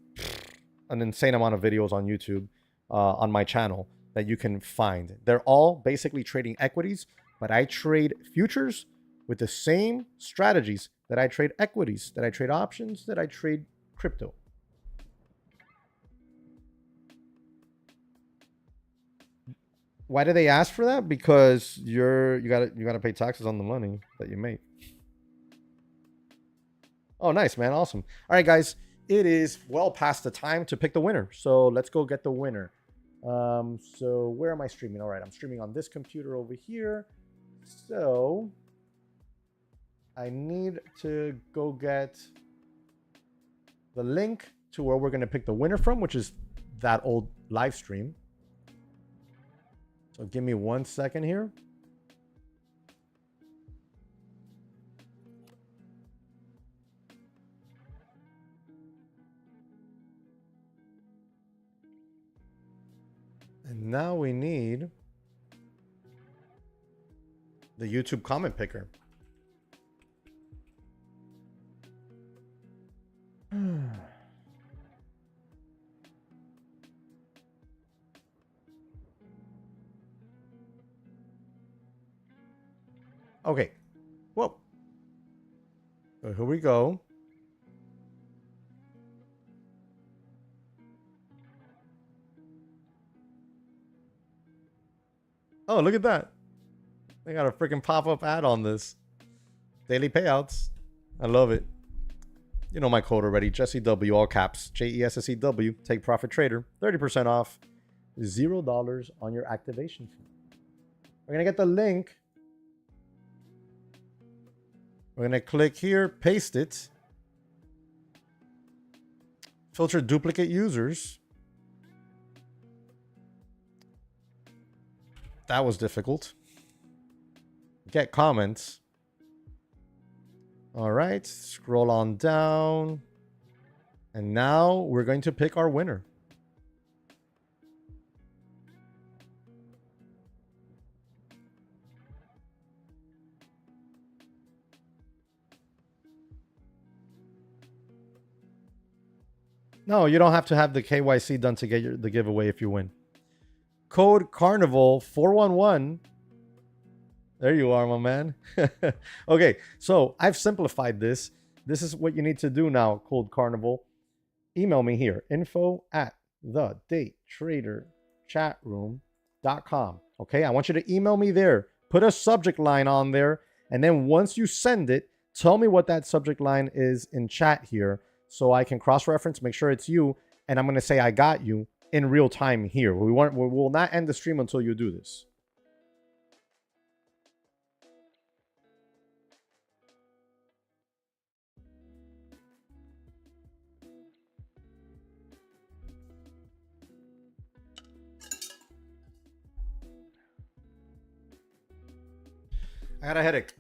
an insane amount of videos on YouTube on my channel that you can find. They're all basically trading equities, but I trade futures with the same strategies that I trade equities, that I trade options, that I trade crypto. Why do they ask for that? Because you gotta pay taxes on the money that you make. Oh, nice, man. Awesome. All right, guys. It is well past the time to pick the winner. So let's go get the winner. So where am I streaming? All right, I'm streaming on this computer over here. So I need to go get the link to where we're going to pick the winner from, which is that old live stream. So give me 1 second here. And now we need the YouTube comment picker. Okay. Whoa. So here we go. Oh, look at that. They got a freaking pop-up ad on this. Daily payouts. I love it. You know my code already. Jesse W, all caps. JESSEW. Take Profit Trader. 30% off. $0 on your activation fee. We're going to get the link We're going to click here, paste it. Filter duplicate users. That was difficult. Get comments. All right, scroll on down. And now we're going to pick our winner. No, you don't have to have the KYC done to get the giveaway if you win. Code Carnival 411. There you are, my man. Okay, so I've simplified this. This is what you need to do now, Code Carnival. Email me here, info@thedaytraderchatroom.com. Okay, I want you to email me there. Put a subject line on there. And then once you send it, tell me what that subject line is in chat here so I can cross-reference, make sure it's you. And I'm going to say I got you in real time here. We will not end the stream until you do this. I got a headache.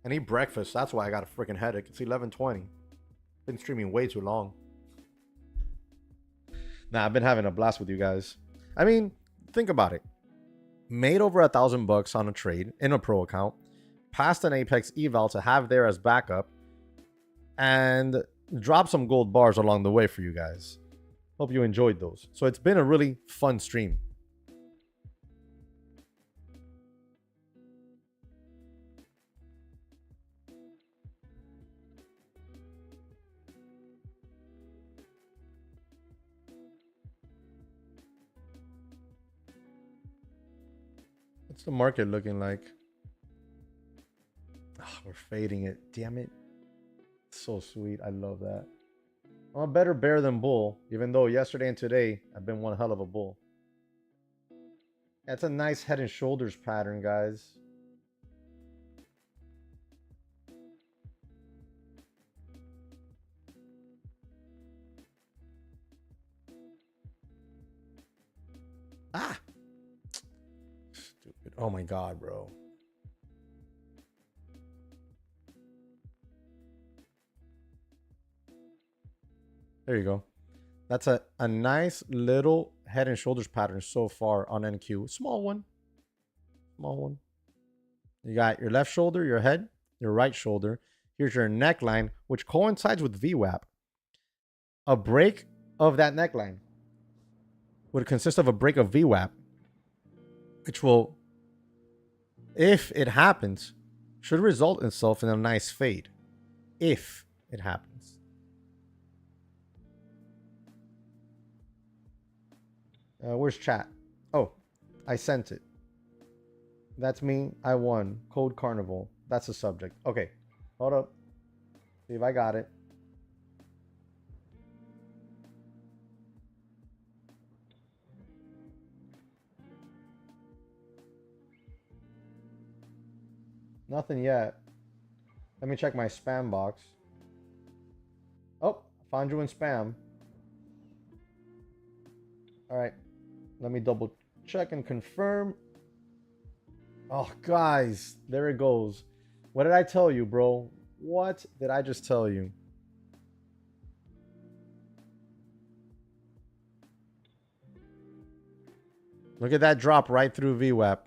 I need breakfast. That's why I got a freaking headache. It's 11:20. Been streaming way too long. Nah, I've been having a blast with you guys. I mean, think about it. Made over $1,000 on a trade in a pro account. Passed an Apex eval to have there as backup. And dropped some gold bars along the way for you guys. Hope you enjoyed those. So it's been a really fun stream. What's the market looking like? Oh, we're fading it. Damn it. It's so sweet. I love that. I'm a better bear than bull, even though yesterday and today I've been one hell of a bull. That's a nice head and shoulders pattern, guys. Ah! Stupid. Oh my God, bro. There you go. That's a nice little head and shoulders pattern so far on NQ. Small one. Small one. You got your left shoulder, your head, your right shoulder. Here's your neckline, which coincides with VWAP. A break of that neckline would consist of a break of VWAP, which will, if it happens, should result itself in a nice fade. If it happens. Where's chat? Oh, I sent it. That's me. I won. Code Carnival. That's the subject. Okay. Hold up. See if I got it. Nothing yet. Let me check my spam box. Oh, found you in spam. All right. Let me double check and confirm. Oh, guys, there it goes. What did I tell you, bro? What did I just tell you? Look at that drop right through VWAP.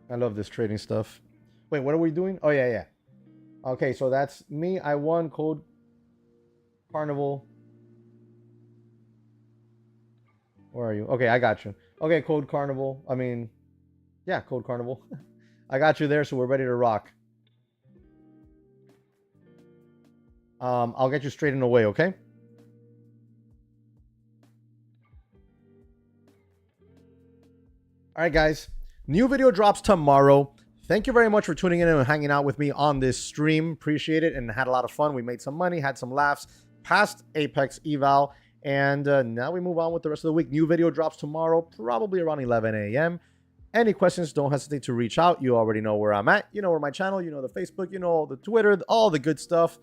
I love this trading stuff. Wait, what are we doing? Oh, yeah. Okay, so that's me. I won. Code Carnival. Where are you? Okay, I got you. Okay, Code Carnival. I mean, yeah, Code Carnival. I got you there, so we're ready to rock. I'll get you straight in away, okay? All right, guys. New video drops tomorrow. Thank you very much for tuning in and hanging out with me on this stream. Appreciate it and had a lot of fun. We made some money, had some laughs, passed Apex eval, And now we move on with the rest of the week. New video drops tomorrow, probably around 11 a.m. Any questions, don't hesitate to reach out. You already know where I'm at. You know where my channel, you know the Facebook, you know the Twitter, all the good stuff.